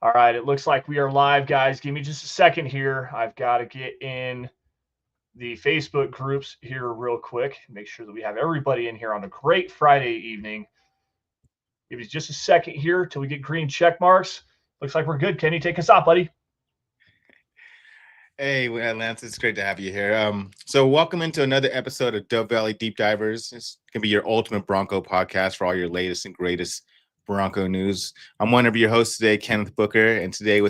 All right, it looks like we are live, guys. Give me just a second here. I've got to get in the Facebook groups here real quick. Make sure that we have everybody in here on a great Friday evening. Give me just a second here till we get green check marks. Looks like we're good. Kenny, take us out, buddy. Hey, Lance, it's great to have you here. So welcome into another episode of Dove Valley Deep Divers. It's gonna be your ultimate Bronco podcast for all your latest and greatest Bronco news. I'm one of your hosts today, Kenneth Booker, and today,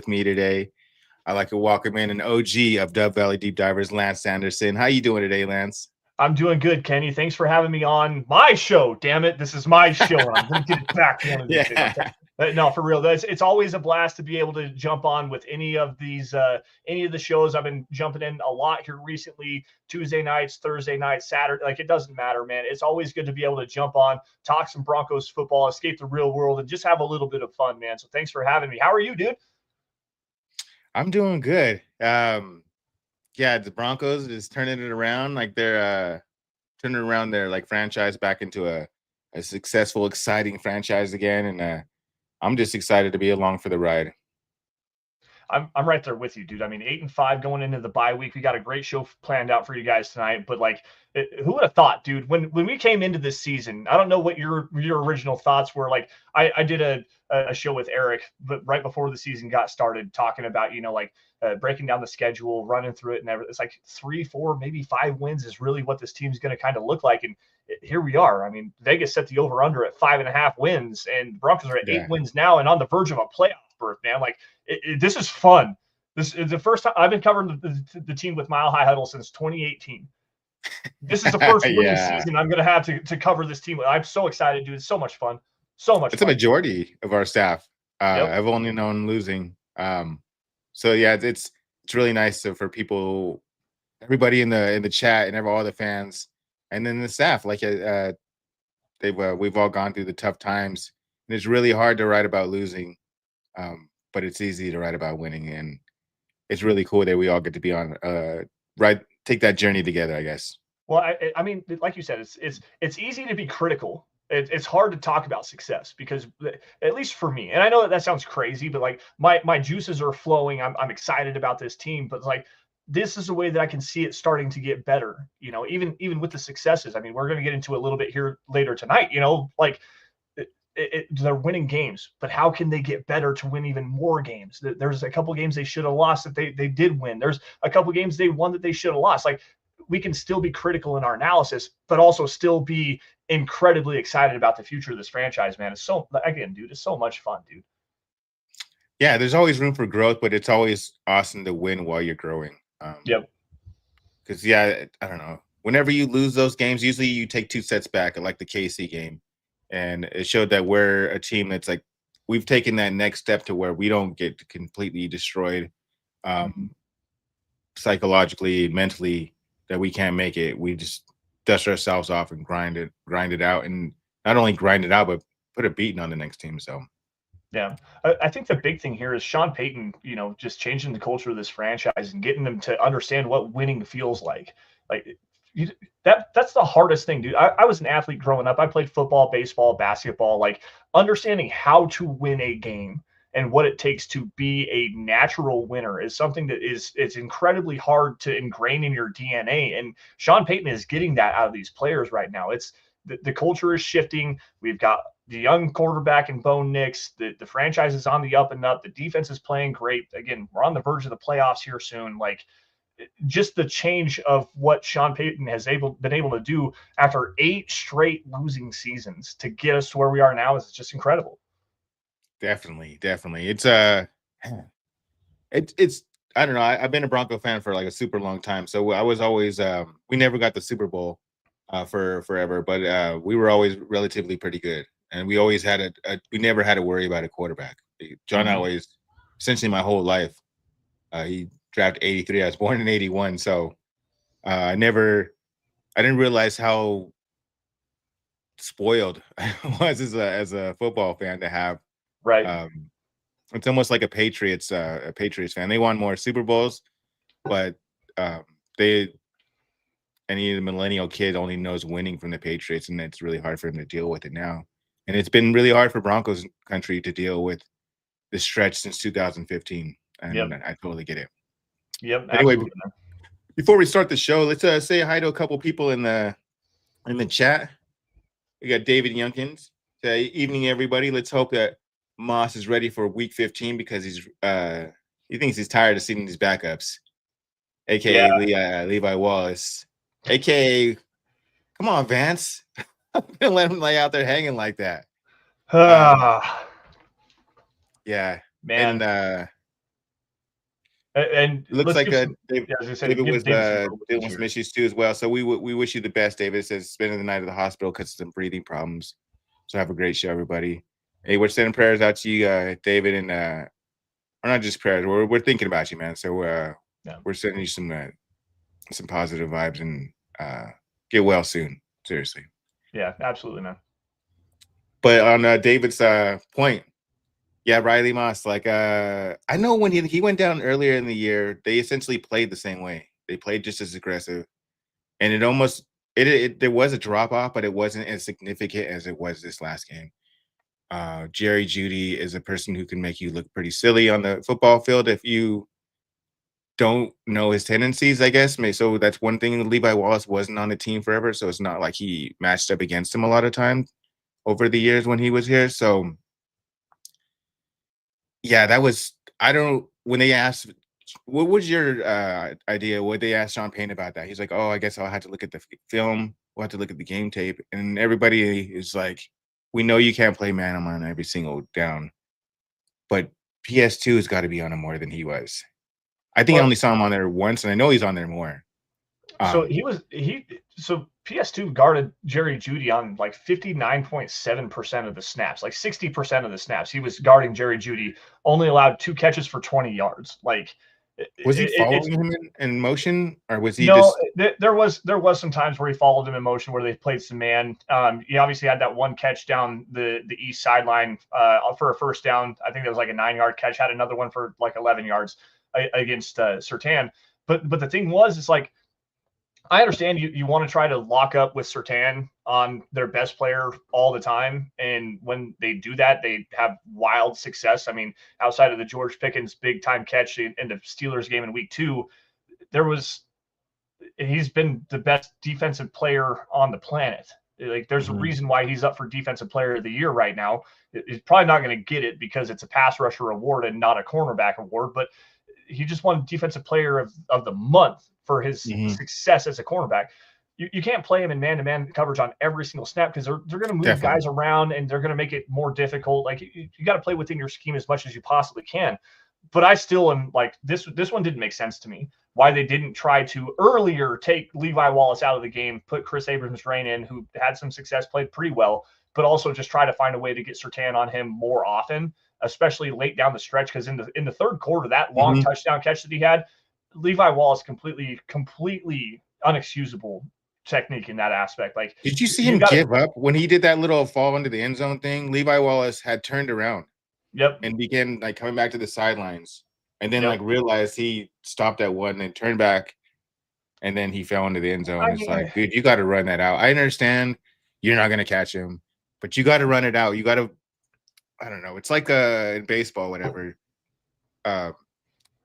I'd like to welcome in an OG of Dove Valley Deep Divers, Lance Sanderson. How you doing today, Lance? I'm doing good, Kenny. Thanks for having me on my show. Damn it, this is my show, and I'm going to get it back one of these days. Yeah. No, for real. It's always a blast to be able to jump on with any of the shows. I've been jumping in a lot here recently. Tuesday nights, Thursday nights, Saturday. Like, it doesn't matter, man. It's always good to be able to jump on, talk some Broncos football, escape the real world, and just have a little bit of fun, man. So thanks for having me. How are you, dude? I'm doing good. Yeah, the Broncos is turning it around. Like they're turning around their like franchise back into a successful, exciting franchise again. And I'm just excited to be along for the ride. I'm right there with you, dude. I mean, 8-5 going into the bye week. We got a great show planned out for you guys tonight. But like, who would have thought, dude? When we came into this season, I don't know what your original thoughts were. Like, I did a show with Eric, but right before the season got started, talking about like breaking down the schedule, running through it, and everything. It's like 3, 4, maybe 5 wins is really what this team's going to kind of look like. And here we are. I mean, Vegas set the over under at 5.5 wins, and the Broncos are at 8 wins now, and on the verge of a playoff berth, man. Like, this is fun. This is the first time I've been covering the team with Mile High Huddle since 2018. This is the first winning season I'm going to have to cover this team. I'm so excited, dude. It's so much fun. So much It's fun. a majority of our staff. I've only known losing. So yeah, it's really nice for people, everybody in the chat and all the fans, and then the staff. Like we've all gone through the tough times, and it's really hard to write about losing, but it's easy to write about winning, and it's really cool that we all get to be on take that journey together, I guess. Well, I mean, like you said, it's easy to be critical. It's hard to talk about success because, at least for me, and I know that sounds crazy, but like my juices are flowing. I'm excited about this team, but like, this is a way that I can see it starting to get better. Even with the successes. I mean, we're going to get into a little bit here later tonight. Like, they're winning games, but how can they get better to win even more games? There's a couple games they should have lost that they did win. There's a couple games they won that they should have lost. Like, we can still be critical in our analysis, but also still be incredibly excited about the future of this franchise, man. It's so, again, dude, it's so much fun, dude. Yeah, there's always room for growth, but it's always awesome to win while you're growing. Yep. Because, yeah, I don't know. Whenever you lose those games, usually you take 2 sets back, like the KC game. And it showed that we're a team that's like, we've taken that next step to where we don't get completely destroyed psychologically, mentally, that we can't make it. We just dust ourselves off and grind it out. And not only grind it out, but put a beating on the next team. So, yeah, I think the big thing here is Sean Payton, just changing the culture of this franchise and getting them to understand what winning feels like. Like, that's the hardest thing, dude. I was an athlete growing up. I played football, baseball, basketball. Like, understanding how to win a game and what it takes to be a natural winner is something that it's incredibly hard to ingrain in your DNA. And Sean Payton is getting that out of these players right now. It's the culture is shifting. We've got the young quarterback in Bo Nix. The franchise is on the up and up. The defense is playing great. Again, we're on the verge of the playoffs here soon. Like, just the change of what Sean Payton has been able to do after 8 straight losing seasons to get us to where we are now is just incredible. Definitely. It's it's I don't know. I've been a Bronco fan for like a super long time, so I was always we never got the Super Bowl for forever, but we were always relatively pretty good, and we always had we never had to worry about a quarterback. John always, essentially my whole life, he drafted 83. I was born in 81, so I didn't realize how spoiled I was as a football fan to have. Right. It's almost like a Patriots fan. They won more Super Bowls, but any millennial kid only knows winning from the Patriots, and it's really hard for him to deal with it now. And it's been really hard for Broncos country to deal with stretch since 2015, and Yep. I totally get it. Yep. Anyway, Absolutely. before we start the show, let's say hi to a couple people in the chat. We got David Yunkins. Evening, everybody. Let's hope that Moss is ready for week 15 because he thinks he's tired of seeing these backups, aka Levi Wallace, aka come on, Vance. I'm gonna let him lay out there hanging like that. Yeah, man. And it looks like David was dealing with some issues issues too as well. So we wish you the best, David. It says spending the night at the hospital because of some breathing problems. So have a great show, everybody. Hey, we're sending prayers out to you, David, and or not just prayers. We're thinking about you, man. So we're sending you some positive vibes and get well soon. Seriously. Yeah, absolutely, man. But on David's point. Yeah, Riley Moss. Like, I know when he went down earlier in the year, they essentially played the same way. They played just as aggressive, and it almost there was a drop off, but it wasn't as significant as it was this last game. Jerry Jeudy is a person who can make you look pretty silly on the football field if you don't know his tendencies, I guess. So that's one thing. Levi Wallace wasn't on the team forever, so it's not like he matched up against him a lot of times over the years when he was here. So. Yeah, that was when they asked what was your idea? What they asked Sean Payne about that? He's like, oh, I guess I'll have to look at the film. We'll have to look at the game tape. And everybody is like, we know you can't play man on every single down, but PS2 has got to be on him more than he was. I think I only saw him on there once, and I know he's on there more. So so PS2 guarded Jerry Jeudy on like 59.7% of the snaps, like 60% of the snaps. He was guarding Jerry Jeudy, only allowed 2 catches for 20 yards. Like, was he following him in motion, or was he there was some times where he followed him in motion where they played some man. He obviously had that one catch down the east sideline for a first down. I think that was like a 9-yard catch. Had another one for like 11 yards against Surtain. But the thing was, it's like, I understand you want to try to lock up with Surtain on their best player all the time. And when they do that, they have wild success. I mean, outside of the George Pickens big time catch in the Steelers game in week 2, he's been the best defensive player on the planet. Like, there's a reason why he's up for defensive player of the year right now. He's probably not going to get it because it's a pass rusher award and not a cornerback award, but he just won defensive player of the month for his success as a cornerback. You can't play him in man-to-man coverage on every single snap because they're going to move guys around and they're going to make it more difficult. Like, you got to play within your scheme as much as you possibly can. But I still am like, this one didn't make sense to me. Why they didn't try to earlier take Levi Wallace out of the game, put Chris Abrams-Drain in, who had some success, played pretty well, but also just try to find a way to get Surtain on him more often, especially late down the stretch. Because in the third quarter, that long touchdown catch that he had, Levi Wallace completely unexcusable technique in that aspect. Like, did you see him give up when he did that little fall into the end zone thing? Levi Wallace had turned around. Yep. And began like coming back to the sidelines, and then like realized he stopped at one and turned back, and then he fell into the end zone. It's like, dude, you got to run that out. I understand you're not gonna catch him, but you got to run it out. You got to, I don't know. It's like in baseball, whatever.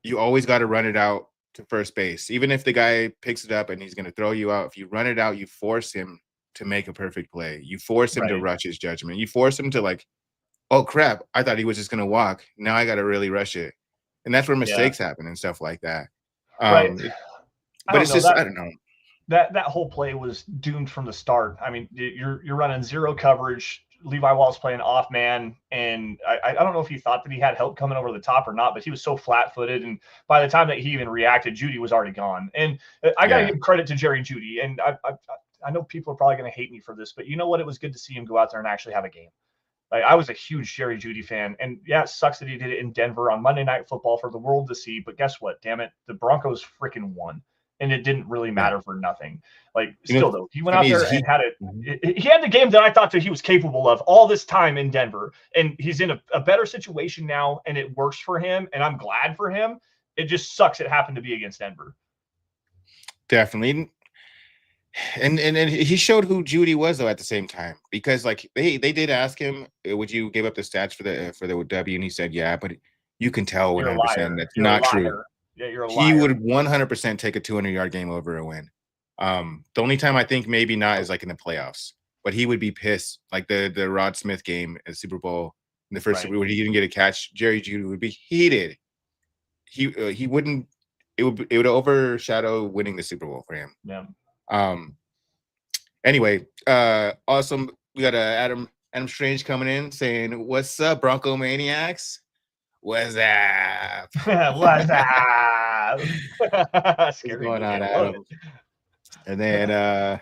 You always got to run it out to first base, even if the guy picks it up and he's gonna throw you out. If you run it out, you force him to make a perfect play. You force him to rush his judgment. You force him to like, oh crap, I thought he was just gonna walk. Now I gotta really rush it. And that's where mistakes happen and stuff like that. Right. But it's just, I don't know. That whole play was doomed from the start. I mean, you're running zero coverage. Levi Wallace playing off man, and I don't know if he thought that he had help coming over the top or not, but he was so flat-footed, and by the time that he even reacted, Jeudy was already gone. And I got to give credit to Jerry Jeudy, and I know people are probably going to hate me for this, but you know what? It was good to see him go out there and actually have a game. Like, I was a huge Jerry Jeudy fan, and yeah, it sucks that he did it in Denver on Monday Night Football for the world to see. But guess what? Damn it, the Broncos freaking won, and it didn't really matter for nothing. Like, still though, he went out there and had it. He had the game that I thought that he was capable of all this time in Denver, and he's in a better situation now, and it works for him, and I'm glad for him. It just sucks it happened to be against Denver. Definitely. And he showed who Jeudy was though at the same time, because like they did ask him, would you give up the stats for the W, and he said yeah, but you can tell You're a 100% liar. that's You're a not true. liar. Yeah, you're a He liar. would 100% take a 200-yard game over a win. The only time I think maybe not is like in the playoffs, but he would be pissed. Like the Rod Smith game at Super Bowl, in the first Super Bowl, where he didn't get a catch. Jerry Jeudy would be heated. He wouldn't. It would overshadow winning the Super Bowl for him. Yeah. Anyway, awesome. We got Adam Strange coming in saying, "What's up, Bronco Maniacs? What's up? What's up?" What's going on, Adam? And then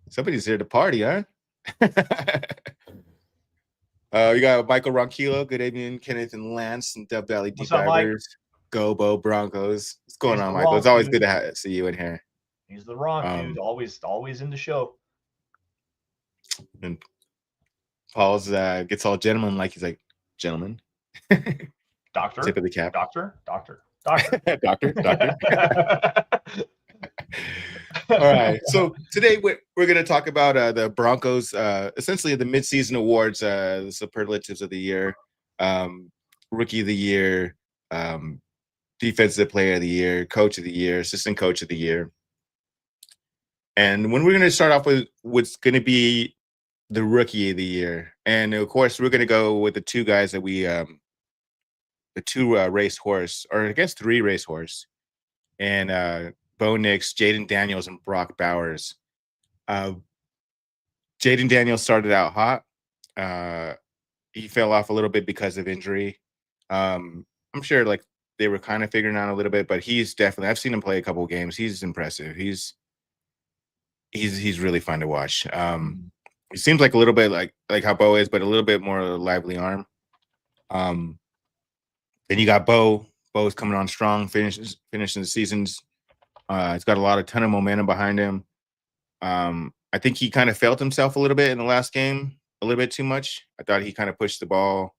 somebody's here to party, huh? We got Michael Ronquillo. Good evening, Kenneth and Lance and Dub Valley Deep Divers. Go Bo Broncos. What's going on, Michael? It's always good to see you in here. He's the Ronk dude. Always in the show. And Paul's gets all gentleman like, he's like, gentlemen. Doctor. Tip of the cap. Doctor. Doctor. All right. So today we're going to talk about the Broncos, essentially the midseason awards, the superlatives of the year, rookie of the year, defensive player of the year, coach of the year, assistant coach of the year. And when we're going to start off with what's going to be the rookie of the year, and of course we're going to go with the two guys that we the two racehorse, or I guess three racehorse, and Bo Nix, Jayden Daniels, and Brock Bowers. Jayden Daniels started out hot. He fell off a little bit because of injury. I'm sure like they were kind of figuring out a little bit, but he's definitely, I've seen him play a couple of games. He's impressive. He's really fun to watch. He seems like a little bit like how Bo is, but a little bit more lively arm. Then you got Bo. Bo's coming on strong, finishing the seasons. He's got a ton of momentum behind him. I think he kind of felt himself a little bit in the last game, a little bit too much. I thought he kind of pushed the ball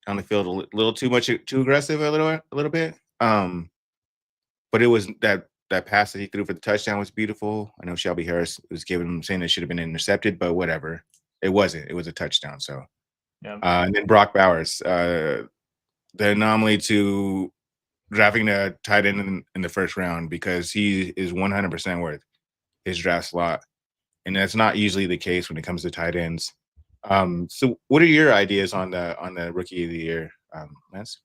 down the field a little too much, too aggressive a little bit. But it was that pass that he threw for the touchdown was beautiful. I know Shelby Harris was saying it should have been intercepted, but whatever. It wasn't. It was a touchdown. So, yeah. And then Brock Bowers, the anomaly to drafting a tight end in the first round, because he is 100% worth his draft slot, and that's not usually the case when it comes to tight ends. So what are your ideas on the rookie of the year, Lance?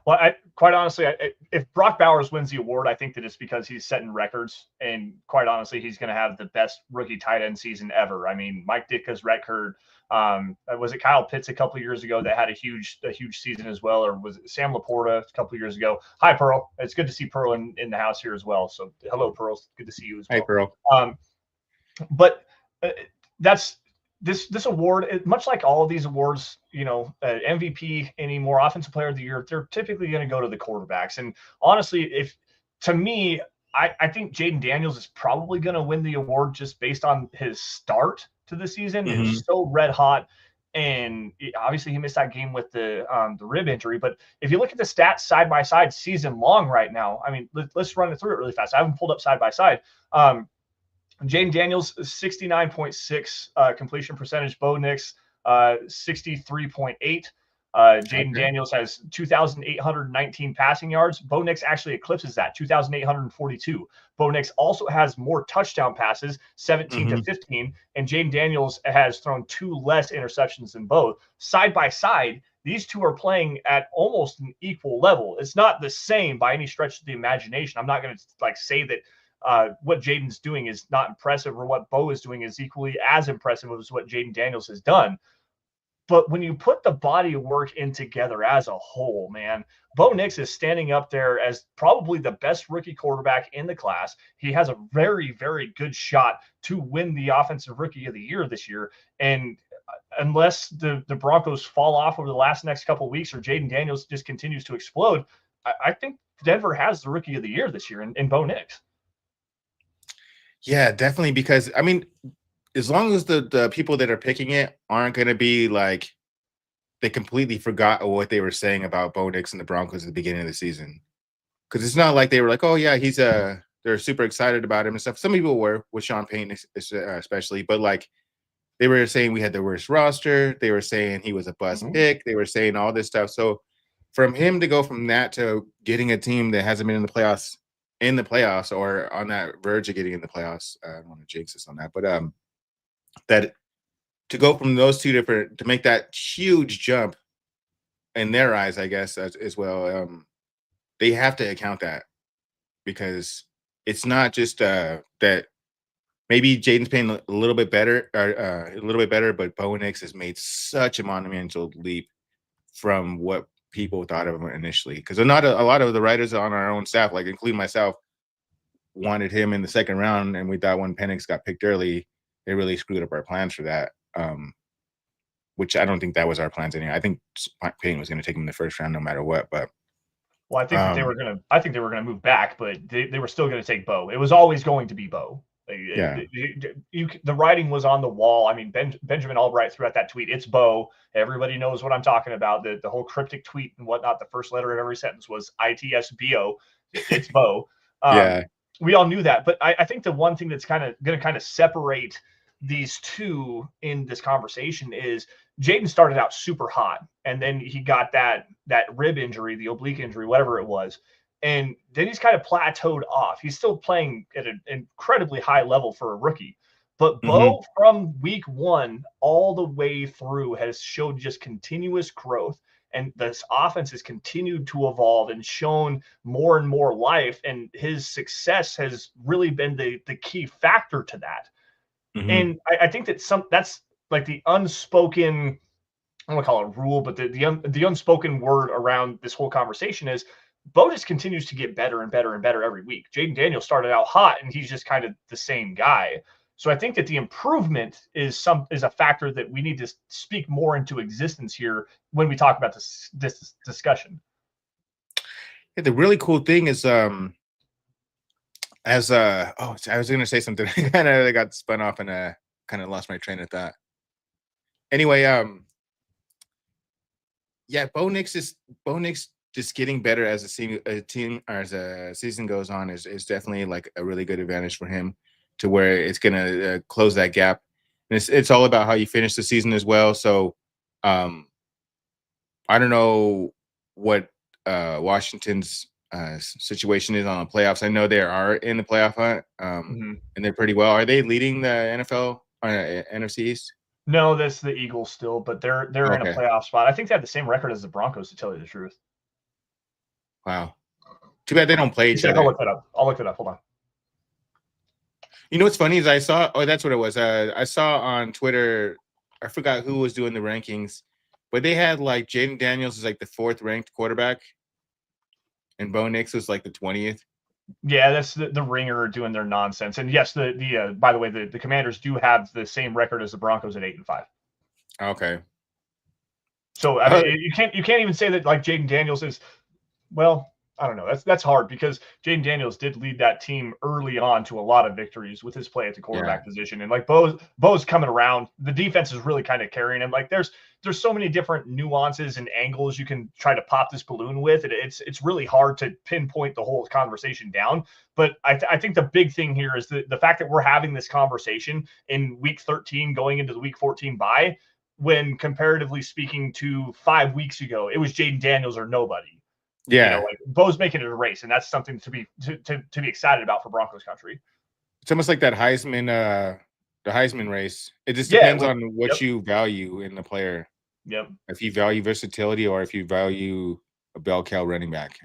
Well, quite honestly, if Brock Bowers wins the award, I think that it's because he's setting records, and quite honestly, he's going to have the best rookie tight end season ever. I mean, Mike Ditka's record. Was it Kyle Pitts a couple of years ago that had a huge season as well, or was it Sam Laporta a couple of years ago? Hi, Pearl. It's good to see Pearl in the house here as well. So hello, Pearl. It's good to see you as well. Hi, Pearl. But that's this award, much like all of these awards, MVP anymore, offensive player of the year, they're typically going to go to the quarterbacks. And honestly, to me, I think Jayden Daniels is probably going to win the award just based on his start to the season. Mm-hmm. It's so red hot. And obviously he missed that game with the rib injury. But if you look at the stats side by side season long right now, I mean, let's run it through it really fast. I haven't pulled up side by side. Jayden Daniels, 69.6 completion percentage. Bo Nix, 63.8. Jayden Daniels has 2,819 passing yards. Bo Nix actually eclipses that, 2,842. Bo Nix also has more touchdown passes, 17 to 15, and Jayden Daniels has thrown 2 less interceptions than Bo. Side by side, these two are playing at almost an equal level. It's not the same by any stretch of the imagination. I'm not going to say that what Jayden's doing is not impressive, or what Bo is doing is equally as impressive as what Jayden Daniels has done. But when you put the body of work in together as a whole, man, Bo Nix is standing up there as probably the best rookie quarterback in the class. He has a very, very good shot to win the offensive rookie of the year this year. And unless the Broncos fall off over the next couple of weeks, or Jayden Daniels just continues to explode, I think Denver has the rookie of the year this year in Bo Nix. Yeah, definitely, because I mean, as long as the people that are picking it aren't going to be like they completely forgot what they were saying about Bo Nix and the Broncos at the beginning of the season, because it's not like they were like, oh yeah, he's a they're super excited about him and stuff. Some people were with Sean Payton especially, but like they were saying we had the worst roster. They were saying he was a bust pick. They were saying all this stuff. So from him to go from that to getting a team that hasn't been in the playoffs or on that verge of getting in the playoffs, I don't want to jinx us on that, but that to go from those two different to make that huge jump in their eyes, I guess as well, they have to account that because it's not just that maybe Jaden's playing a little bit better, but Bo Nix has made such a monumental leap from what people thought of him initially. Because not a lot of the writers on our own staff, like including myself, wanted him in the second round, and we thought when Penix got picked early, they really screwed up our plans for that. Which I don't think that was our plans anyway. I think Payton was going to take him in the first round no matter what. But I think that they were going to move back, but they were still going to take Bo. It was always going to be Bo. The writing was on the wall. I mean, Benjamin Albright threw out that tweet. It's Bo. Everybody knows what I'm talking about. The whole cryptic tweet and whatnot. The first letter of every sentence was ITSBO. It's Bo. We all knew that. But I think the one thing that's going to separate these two in this conversation is Jaden started out super hot, and then he got that rib injury, the oblique injury, whatever it was. And then he's kind of plateaued off. He's still playing at an incredibly high level for a rookie. But Bo, from week one all the way through, has showed just continuous growth. And this offense has continued to evolve and shown more and more life. And his success has really been the key factor to that. And I think that that's like the unspoken, I don't want to call it a rule, but the unspoken word around this whole conversation is Bo just continues to get better and better and better every week. Jaden Daniels started out hot, and he's just kind of the same guy. So I think that the improvement is a factor that we need to speak more into existence here when we talk about this discussion. Yeah, the really cool thing is I was going to say something. I kind of got spun off and kind of lost my train of thought. Anyway, Bo Nix just getting better as a team or as a season goes on is definitely like a really good advantage for him to where it's going to close that gap. And it's all about how you finish the season as well. So I don't know what Washington's situation is on the playoffs. I know they are in the playoff hunt and they're pretty well. Are they leading the NFL or NFC East? No, that's the Eagles still, but they're in a playoff spot. I think they have the same record as the Broncos, to tell you the truth. Wow. Too bad they don't play each other. I'll look that up. Hold on. You know what's funny is I saw, that's what it was. I saw on Twitter, I forgot who was doing the rankings, but they had like Jaden Daniels is like the 4th ranked quarterback and Bo Nix was like the 20th. Yeah, that's the Ringer doing their nonsense. And yes, the by the way, the Commanders do have the same record as the Broncos at 8-5. Okay. So I mean, you can't even say that like Jaden Daniels is, well, I don't know. That's hard because Jaden Daniels did lead that team early on to a lot of victories with his play at the quarterback position. And like Bo's coming around, the defense is really kind of carrying him. Like there's so many different nuances and angles you can try to pop this balloon with. It's really hard to pinpoint the whole conversation down. But I think the big thing here is the fact that we're having this conversation in week 13 going into the week 14 bye, when comparatively speaking to 5 weeks ago, it was Jaden Daniels or nobody. Yeah, like Bo's making it a race, and that's something to be excited about for Broncos country. It's almost like that the Heisman race. It just depends on what you value in the player. Yep. If you value versatility or if you value a bell cow running back.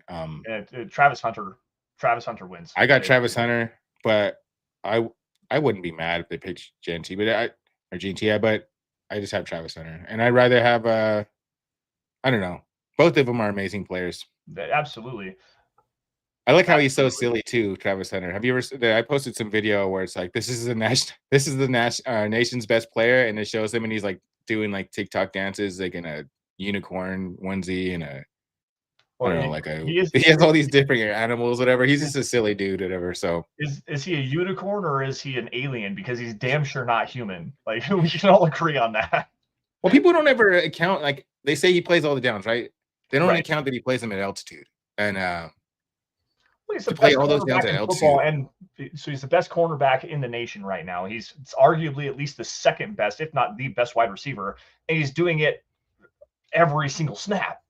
Travis Hunter wins. I got Travis Hunter, but I wouldn't be mad if they picked GNT, but I just have Travis Hunter, and I'd rather have I don't know. Both of them are amazing players. Absolutely. I like how he's so silly too, Travis Hunter. Have you ever? I posted some video where it's like this is the nation's best player, and it shows him, and he's like doing like TikTok dances, like in a unicorn onesie and he has all these different animals, whatever. He's just a silly dude, whatever. So is he a unicorn or is he an alien? Because he's damn sure not human. Like we can all agree on that. Well, people don't ever account, like they say he plays all the downs, right? They don't account that he plays them at altitude. And He's the to play best all those downs cornerback at in football, L2. and so he's the best cornerback in the nation right now. It's arguably at least the second best, if not the best wide receiver, and he's doing it every single snap.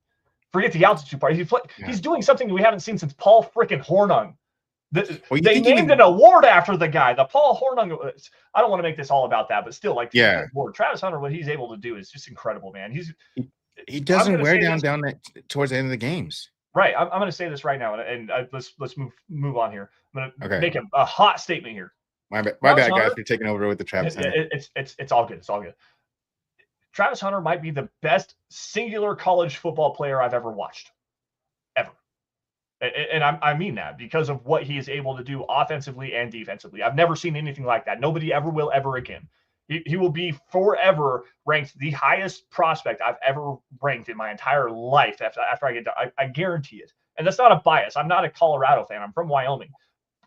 Forget the altitude part. He's doing something we haven't seen since Paul freaking Hornung. They named an award after the guy. The Paul Hornung. I don't want to make this all about that, but still, like, award. Travis Hunter, what he's able to do is just incredible, man. He doesn't wear down towards the end of the games. Right. I'm going to say this right now, and let's move on here. I'm going to make a hot statement here. My bad, guys, for taking over with the Travis Hunter. It's all good. It's all good. Travis Hunter might be the best singular college football player I've ever watched, ever. And I mean that because of what he is able to do offensively and defensively. I've never seen anything like that. Nobody ever will ever again. He will be forever ranked the highest prospect I've ever ranked in my entire life after I get done. I guarantee it. And that's not a bias. I'm not a Colorado fan. I'm from Wyoming.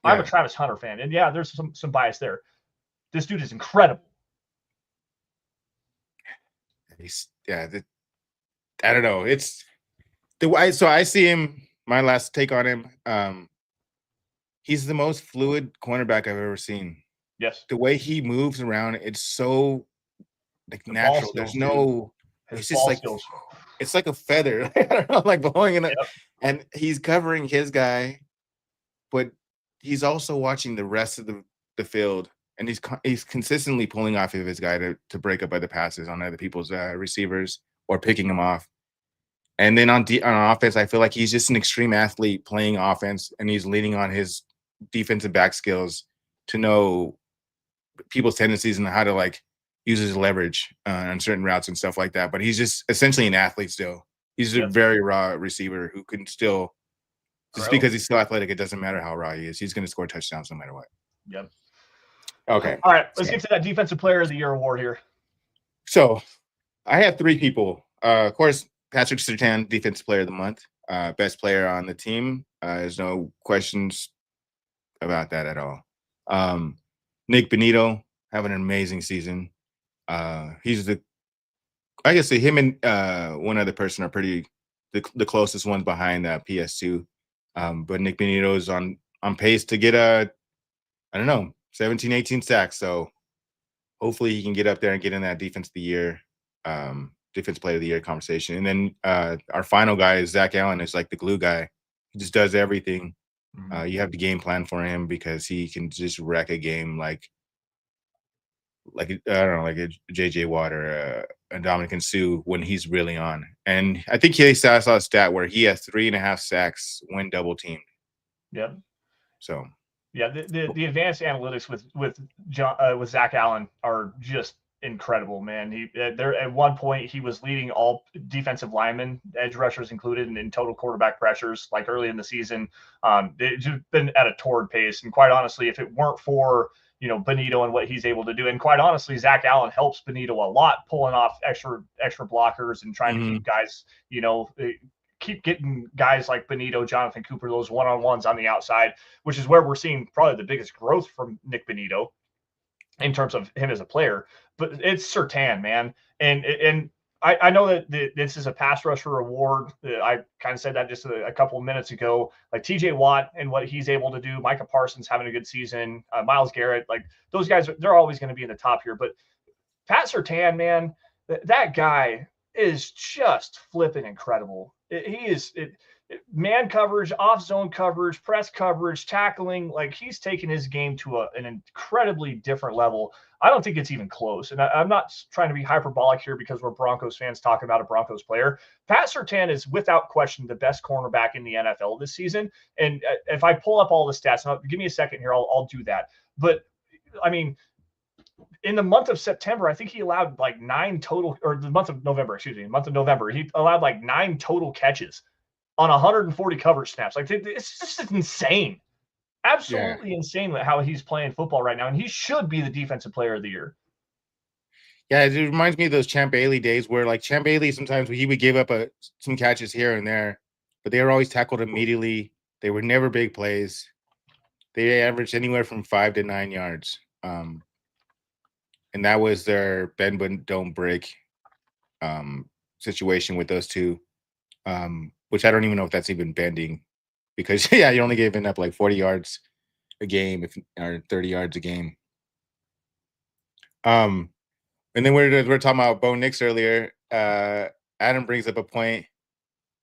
Yeah. I'm a Travis Hunter fan. And yeah, there's some bias there. This dude is incredible. I don't know. It's the way. So I see him. My last take on him. He's the most fluid cornerback I've ever seen. Yes. The way he moves around, it's so natural. There's no. It's just like skills. It's like a feather. I don't know, like blowing in and he's covering his guy, but he's also watching the rest of the field, and he's consistently pulling off of his guy to break up other passes on other people's receivers or picking them off. And then on offense, I feel like he's just an extreme athlete playing offense, and he's leaning on his defensive back skills to know people's tendencies and how to like use his leverage on certain routes and stuff like that. But he's just essentially an athlete still. He's a very raw receiver who can still, just because he's still athletic, it doesn't matter how raw he is. He's going to score touchdowns no matter what. Yep. Okay. All right. Let's get to that Defensive Player of the Year award here. So I have three people. Of course, Patrick Surtain, Defensive Player of the Month, best player on the team. There's no questions about that at all. Nick Bonitto having an amazing season. He's I guess him and one other person are the closest ones behind PS2. But Nick Bonitto is on pace to get 17, 18 sacks. So hopefully he can get up there and get in that Defense of the Year, Defensive Player of the Year conversation. And then our final guy is Zach Allen. Is like the glue guy. He just does everything. You have the game plan for him because he can just wreck a game like I don't know, like a JJ Watt or a Dominican Sue when he's really on. And I think I saw a stat where he has 3.5 sacks when double teamed. Yep. So yeah, the advanced analytics with Zach Allen are just incredible, man. There at one point he was leading all defensive linemen, edge rushers included, in total quarterback pressures like early in the season. It's just been at a torrid pace, and quite honestly, if it weren't for Bonitto and what he's able to do, and quite honestly, Zach Allen helps Bonitto a lot, pulling off extra blockers and trying to keep guys, keep getting guys like Bonitto, Jonathan Cooper, those one-on-ones on the outside, which is where we're seeing probably the biggest growth from Nick Bonitto in terms of him as a player. But it's Surtain, man. And I know that this is a pass rusher award. I kind of said that just a couple of minutes ago. Like TJ Watt and what he's able to do, Micah Parsons having a good season, Myles Garrett, like those guys, they're always going to be in the top here. But Pat Surtain, man, that guy is just flipping incredible. He is man coverage, off zone coverage, press coverage, tackling. Like he's taken his game to an incredibly different level. I don't think it's even close. And I'm not trying to be hyperbolic here because we're Broncos fans talking about a Broncos player. Pat Surtain is without question the best cornerback in the NFL this season. And if I pull up all the stats, give me a second here, I'll do that. But I mean, in the month of September, I think he allowed like 9 total, or the month of November, he allowed like 9 total catches on 140 coverage snaps. Like it's just insane. Absolutely insane how he's playing football right now. And he should be the Defensive Player of the Year. Yeah, it reminds me of those Champ Bailey days where like Champ Bailey, sometimes he would give up some catches here and there, but they were always tackled immediately. They were never big plays. They averaged anywhere from 5 to 9 yards. And that was their bend but don't break situation with those two, which I don't even know if that's even bending. because you're only giving up like 40 yards a game or 30 yards a game. And then we're talking about Bo Nix earlier. Adam brings up a point.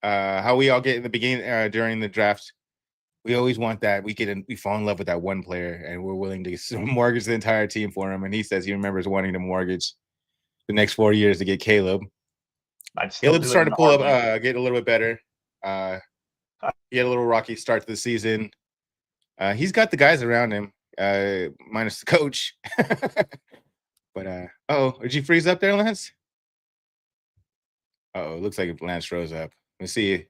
How we all get in the beginning during the draft. We always want that. We fall in love with that one player, and we're willing to mortgage the entire team for him. And he says he remembers wanting to mortgage the next 4 years to get Caleb. Caleb's starting to pull up, get a little bit better. He had a little rocky start to the season. He's got the guys around him, minus the coach. But did you freeze up there, Lance? It looks like Lance froze up. Let's see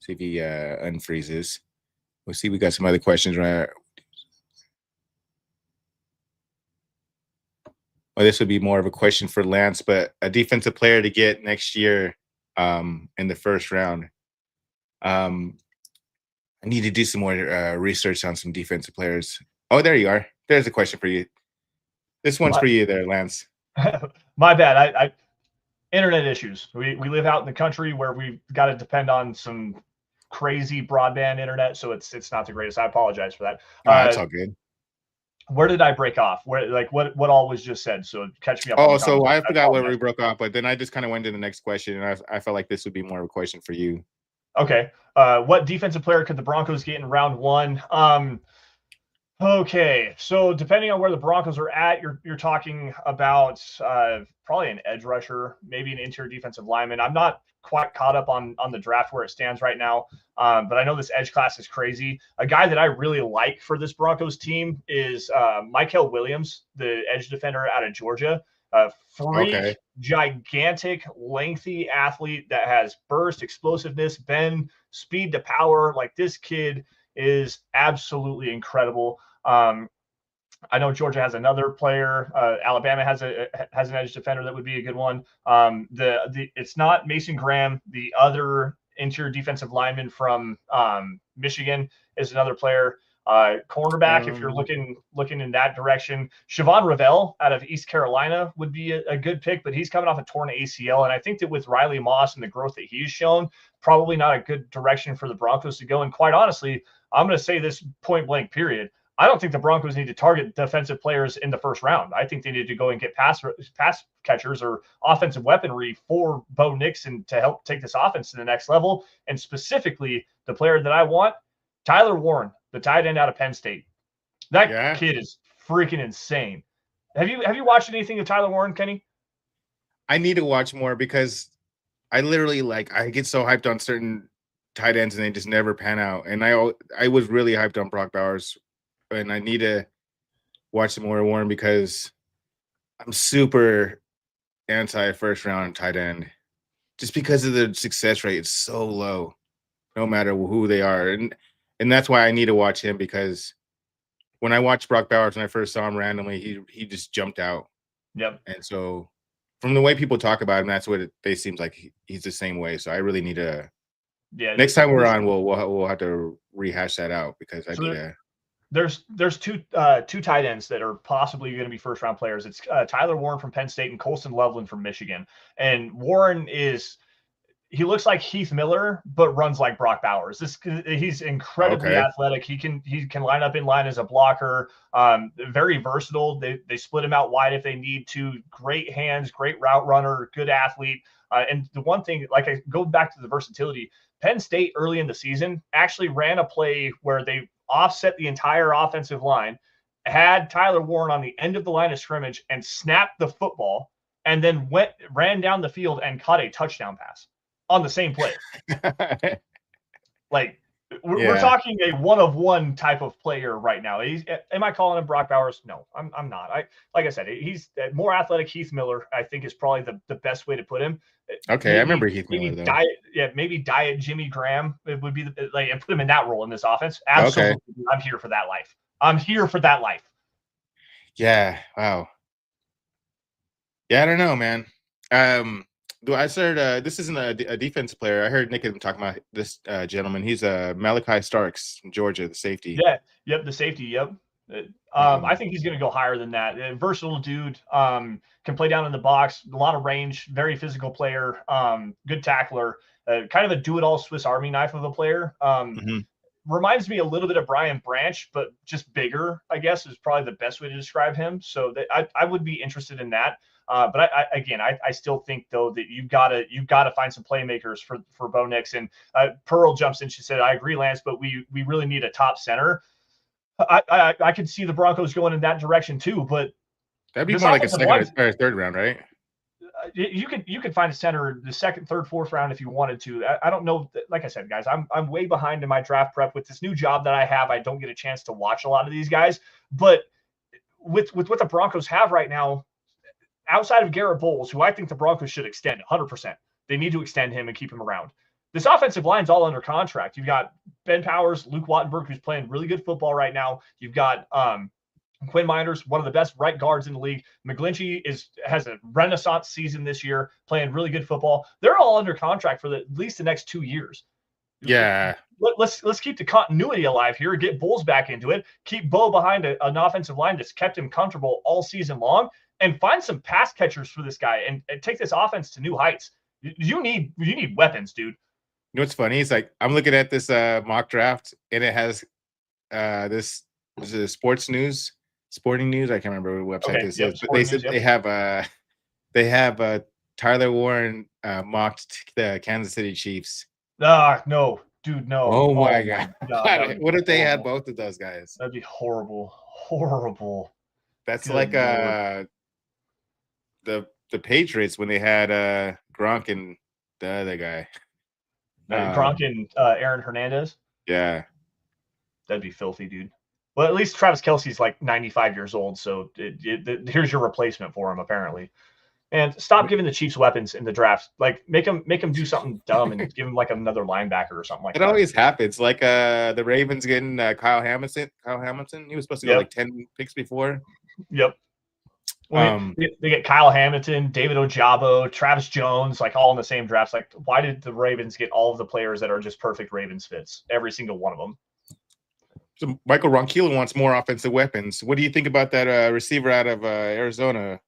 if he unfreezes. We'll see. We got some other questions right. Well, this would be more of a question for Lance, but a defensive player to get next year in the first round. I need to do some more research on some defensive players. Oh, there you are. There's a question for you. This one's for you there, Lance. My bad. I internet issues. We live out in the country where we've got to depend on some crazy broadband internet, so it's not the greatest. I apologize for that. That's all good. Where did I break off? What all was just said? So catch me up. Oh, so I forgot where we broke off, but then I just kind of went to the next question, and I felt like this would be more of a question for you. Okay. What defensive player could the Broncos get in round one? Okay, so depending on where the Broncos are at, you're talking about probably an edge rusher, maybe an interior defensive lineman. I'm not quite caught up on the draft where it stands right now, but I know this edge class is crazy. A guy that I really like for this Broncos team is Mykel Williams, the edge defender out of Georgia. Freak, gigantic, lengthy athlete that has burst, explosiveness, bend, speed to power. Like, this kid is absolutely incredible. I know Georgia has another player. Alabama has an edge defender that would be a good one. It's not Mason Graham. The other interior defensive lineman from Michigan is another player. Cornerback, if you're looking in that direction, Siobhan Revelle out of East Carolina would be a good pick, but he's coming off a torn ACL, and I think that with Riley Moss and the growth that he's shown, probably not a good direction for the Broncos to go. And quite honestly, I'm going to say this point blank period. I don't think the Broncos need to target defensive players in the first round. I think they need to go and get pass catchers or offensive weaponry for Bo Nix and to help take this offense to the next level. And specifically, the player that I want, Tyler Warren, the tight end out of Penn State. That kid is freaking insane. Have you watched anything of Tyler Warren, Kenny? I need to watch more because I literally I get so hyped on certain tight ends and they just never pan out. And I was really hyped on Brock Bowers, and I need to watch some more Warren because I'm super anti first round tight end just because of the success rate. It's so low, no matter who they are. And that's why I need to watch him, because when I watched Brock Bowers, when I first saw him randomly, he just jumped out. Yep. And so from the way people talk about him, that's what they seems like he's the same way. So I really need to. Yeah. Next time we're on, we'll have to rehash that out because I need to. There's two tight ends that are possibly going to be first round players. It's Tyler Warren from Penn State and Colston Loveland from Michigan. And Warren he looks like Heath Miller, but runs like Brock Bowers. He's incredibly athletic. He can line up in line as a blocker. Very versatile. They split him out wide if they need to. Great hands, great route runner, good athlete. And the one thing, I go back to the versatility, Penn State early in the season actually ran a play where they offset the entire offensive line, had Tyler Warren on the end of the line of scrimmage and snapped the football, and then ran down the field and caught a touchdown pass on the same play. We're talking a one-of-one type of player right now. Am I calling him Brock Bowers? No, I'm not. Like I said, he's more athletic. Heath Miller, I think, is probably the best way to put him. Okay, I remember Heath Miller though. Maybe diet Jimmy Graham. It would be and put him in that role in this offense. Absolutely, okay. I'm here for that life. Yeah. Wow. Yeah, I don't know, man. I started. This isn't a defensive player. I heard Nick talking about this gentleman. He's Malachi Starks from Georgia, the safety. Yeah. Yep. The safety. Yep. I think he's going to go higher than that. Versatile dude. Can play down in the box. A lot of range. Very physical player. Good tackler. Kind of a do-it-all Swiss Army knife of a player. reminds me a little bit of Brian Branch, but just bigger, I guess, is probably the best way to describe him. So that I would be interested in that. But I still think though that you've got to find some playmakers for Bo Nix. And Pearl jumps in. She said, "I agree, Lance, but we really need a top center." I could see the Broncos going in that direction too, but that'd be more like a second or third round, right? You could find a center the second, third, fourth round if you wanted to. I don't know. Like I said, guys, I'm way behind in my draft prep with this new job that I have. I don't get a chance to watch a lot of these guys, but with what the Broncos have right now, outside of Garrett Bowles, who I think the Broncos should extend 100%, they need to extend him and keep him around. This offensive line's all under contract. You've got Ben Powers, Luke Wattenberg, who's playing really good football right now. You've got Quinn Miners, one of the best right guards in the league. McGlinchey has a renaissance season this year, playing really good football. They're all under contract for at least the next 2 years. Yeah. Let's keep the continuity alive here. Get Bulls back into it. Keep Bo behind an offensive line that's kept him comfortable all season long, and find some pass catchers for this guy and take this offense to new heights. You need weapons, dude. You know what's funny? It's like I'm looking at this mock draft, and it has this is Sporting News. I can't remember what website this is, but they said they have Tyler Warren mocked the Kansas City Chiefs. No, dude, no. Oh my God. What if they had both of those guys? That'd be horrible. That's good like the Patriots when they had Gronk and the other guy. Gronk and Aaron Hernandez. Yeah, that'd be filthy, dude. Well, at least Travis Kelce's like 95 years old, so here's your replacement for him, apparently. And stop giving the Chiefs weapons in the draft. Like make them do something dumb and give them like another linebacker or something like that. It always happens. Like the Ravens getting Kyle Hamilton. He was supposed to go like 10 picks before. Yep. They get Kyle Hamilton, David Ojabo, Travis Jones, like all in the same drafts. Like, why did the Ravens get all of the players that are just perfect Ravens fits? Every single one of them. So Michael Ronquillo wants more offensive weapons. What do you think about that receiver out of Arizona?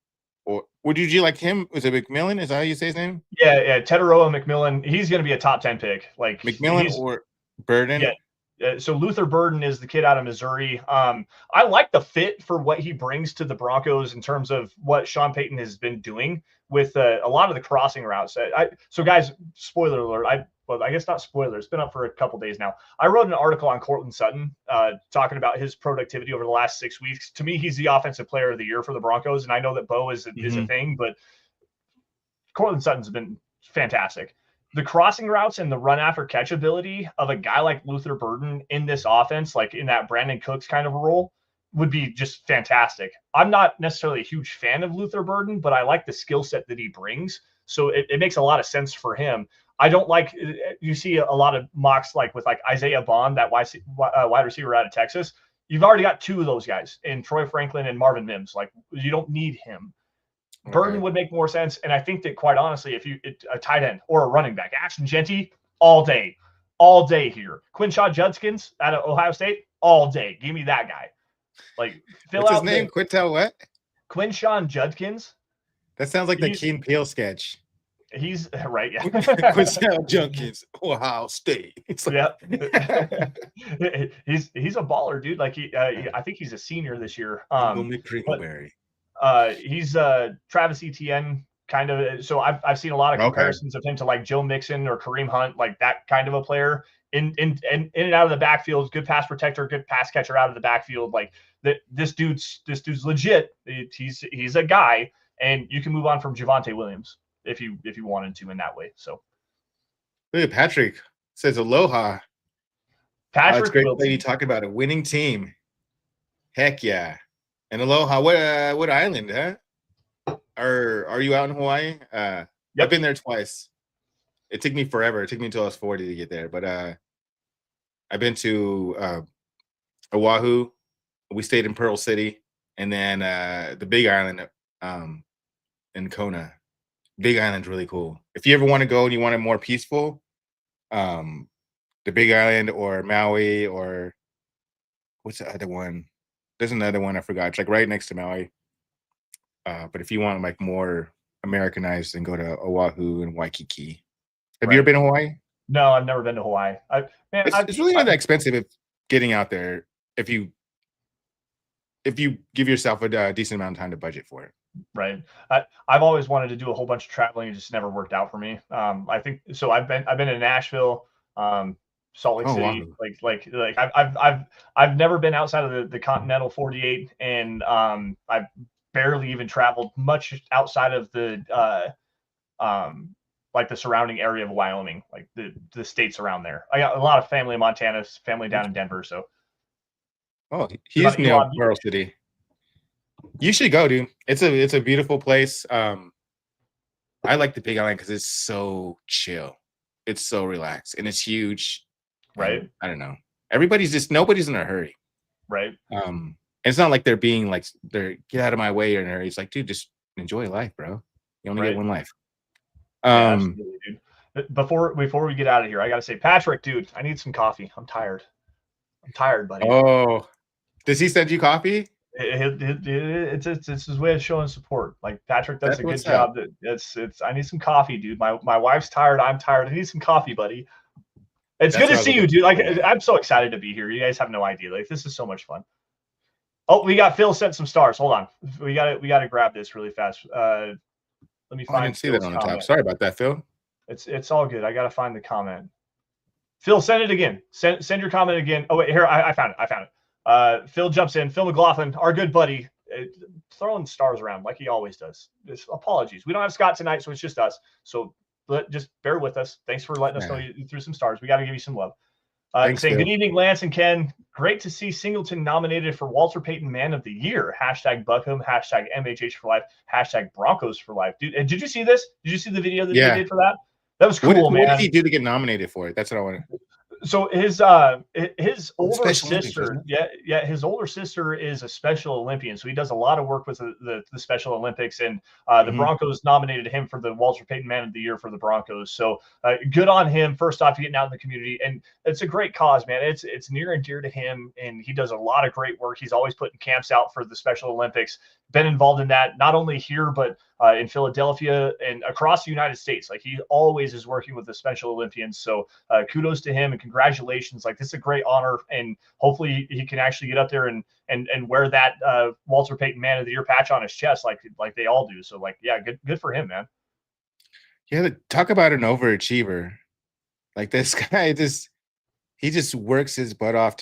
Or would you like him? Was it McMillan? Is that how you say his name? Yeah, Teteroa McMillan. He's going to be a top 10 pick. Like McMillan or Burden? Yeah. So Luther Burden is the kid out of Missouri. I like the fit for what he brings to the Broncos in terms of what Sean Payton has been doing with a lot of the crossing routes. So guys, spoiler alert. I guess not spoiler. It's been up for a couple days now. I wrote an article on Courtland Sutton talking about his productivity over the last 6 weeks. To me, he's the offensive player of the year for the Broncos, and I know that Bo is a thing, but Courtland Sutton's been fantastic. The crossing routes and the run after catch ability of a guy like Luther Burden in this offense, like in that Brandon Cooks kind of a role, would be just fantastic. I'm not necessarily a huge fan of Luther Burden, but I like the skill set that he brings. So it makes a lot of sense for him. I don't like, you see a lot of mocks like with like Isaiah Bond, that wide receiver out of Texas. You've already got two of those guys in Troy Franklin and Marvin Mims. Like, you don't need him. Okay. Burden would make more sense. And I think that quite honestly, if a tight end or a running back, Ashton Genty, all day here. Quinshaw Judkins out of Ohio State, all day. Give me that guy. Like, what's his name? Quintel what? Quinshaw Judkins. That sounds like the Keen Peele sketch. He's right, yeah. Quinshaw Judkins, Ohio State. It's like, he's a baller, dude. Like I think he's a senior this year. He's Travis Etienne kind of. So I've seen a lot of comparisons of him to like Joe Mixon or Kareem Hunt, like that kind of a player. In and out of the backfield, good pass protector, good pass catcher out of the backfield. Like this dude's legit. He's a guy, and you can move on from Javonte Williams if you wanted to in that way. So look at Patrick says aloha. Patrick, it's great lady talking about a winning team. Heck yeah. And aloha, what island, huh? Are you out in Hawaii? Yep. I've been there twice. It took me forever. It took me until I was 40 to get there. But I've been to Oahu. We stayed in Pearl City, and then the Big Island in Kona. Big Island's really cool. If you ever want to go and you want it more peaceful, the Big Island or Maui or what's the other one? There's another one I forgot. It's like right next to Maui. But if you want like more Americanized, then go to Oahu and Waikiki. Have you ever been to Hawaii? No, I've never been to Hawaii. It's really not that expensive if getting out there if you give yourself a decent amount of time to budget for it. Right. I've always wanted to do a whole bunch of traveling. It just never worked out for me. I think so. I've been to Nashville, Salt Lake Oh, wow. City. I've never been outside of the continental 48, and I've barely even traveled much outside of the like the surrounding area of Wyoming, like the states around there. I got a lot of family in Montana, family down in Denver. So Oh, what he's about you, near Pearl City. You should go, dude. It's a beautiful place. I like the Big Island because it's so chill. It's so relaxed and it's huge. right? I don't know. Nobody's in a hurry. Right. It's not like they're being like they're get out of my way or in a hurry. It's like, dude, just enjoy life, bro. You only get one life. Yeah, absolutely, dude. Before we get out of here, I gotta say, Patrick, dude, I need some coffee. I'm tired, buddy. Oh, does he send you coffee? It's his way of showing support. Like Patrick does That's a good what's up. job. I need some coffee, dude. My wife's tired. I'm tired. I need some coffee, buddy. It's That's good to what I was see you, looking dude. Like for. I'm so excited to be here. You guys have no idea. Like this is so much fun. Oh, we got Phil sent some stars. Hold on. We gotta grab this really fast. Let me Oh, I find didn't see Phil's that on the comment. top. Sorry about that, Phil. It's all good. I gotta find the comment. Phil, send it again. Send your comment again. Oh wait, here I found it. Phil jumps in. Phil McLaughlin, our good buddy, throwing stars around like he always does. Apologies. We don't have Scott tonight, so it's just us. So just bear with us. Thanks for letting us know you threw some stars. We got to give you some love. Thanks, saying Phil. good evening, Lance and Ken. Great to see Singleton nominated for Walter Payton Man of the Year. Hashtag Buckham. Hashtag MHH for life. Hashtag Broncos for life. Dude, did you see this? Did you see the video that they did for that? That was cool, man. What did he do to get nominated for it? That's what I want to. So his older sister, his older sister is a Special Olympian. So he does a lot of work with the Special Olympics, and the Broncos nominated him for the Walter Payton Man of the Year for the Broncos. So good on him. First off, getting out in the community, and it's a great cause, man. It's near and dear to him, and he does a lot of great work. He's always putting camps out for the Special Olympics. Been involved in that not only here but in Philadelphia and across the United States. Like he always is working with the Special Olympians. So kudos to him and congratulations. Like this is a great honor, and hopefully he can actually get up there and wear that Walter Payton Man of the Year patch on his chest like they all do. So like, yeah, good for him, man. Yeah, talk about an overachiever. Like this guy he just works his butt off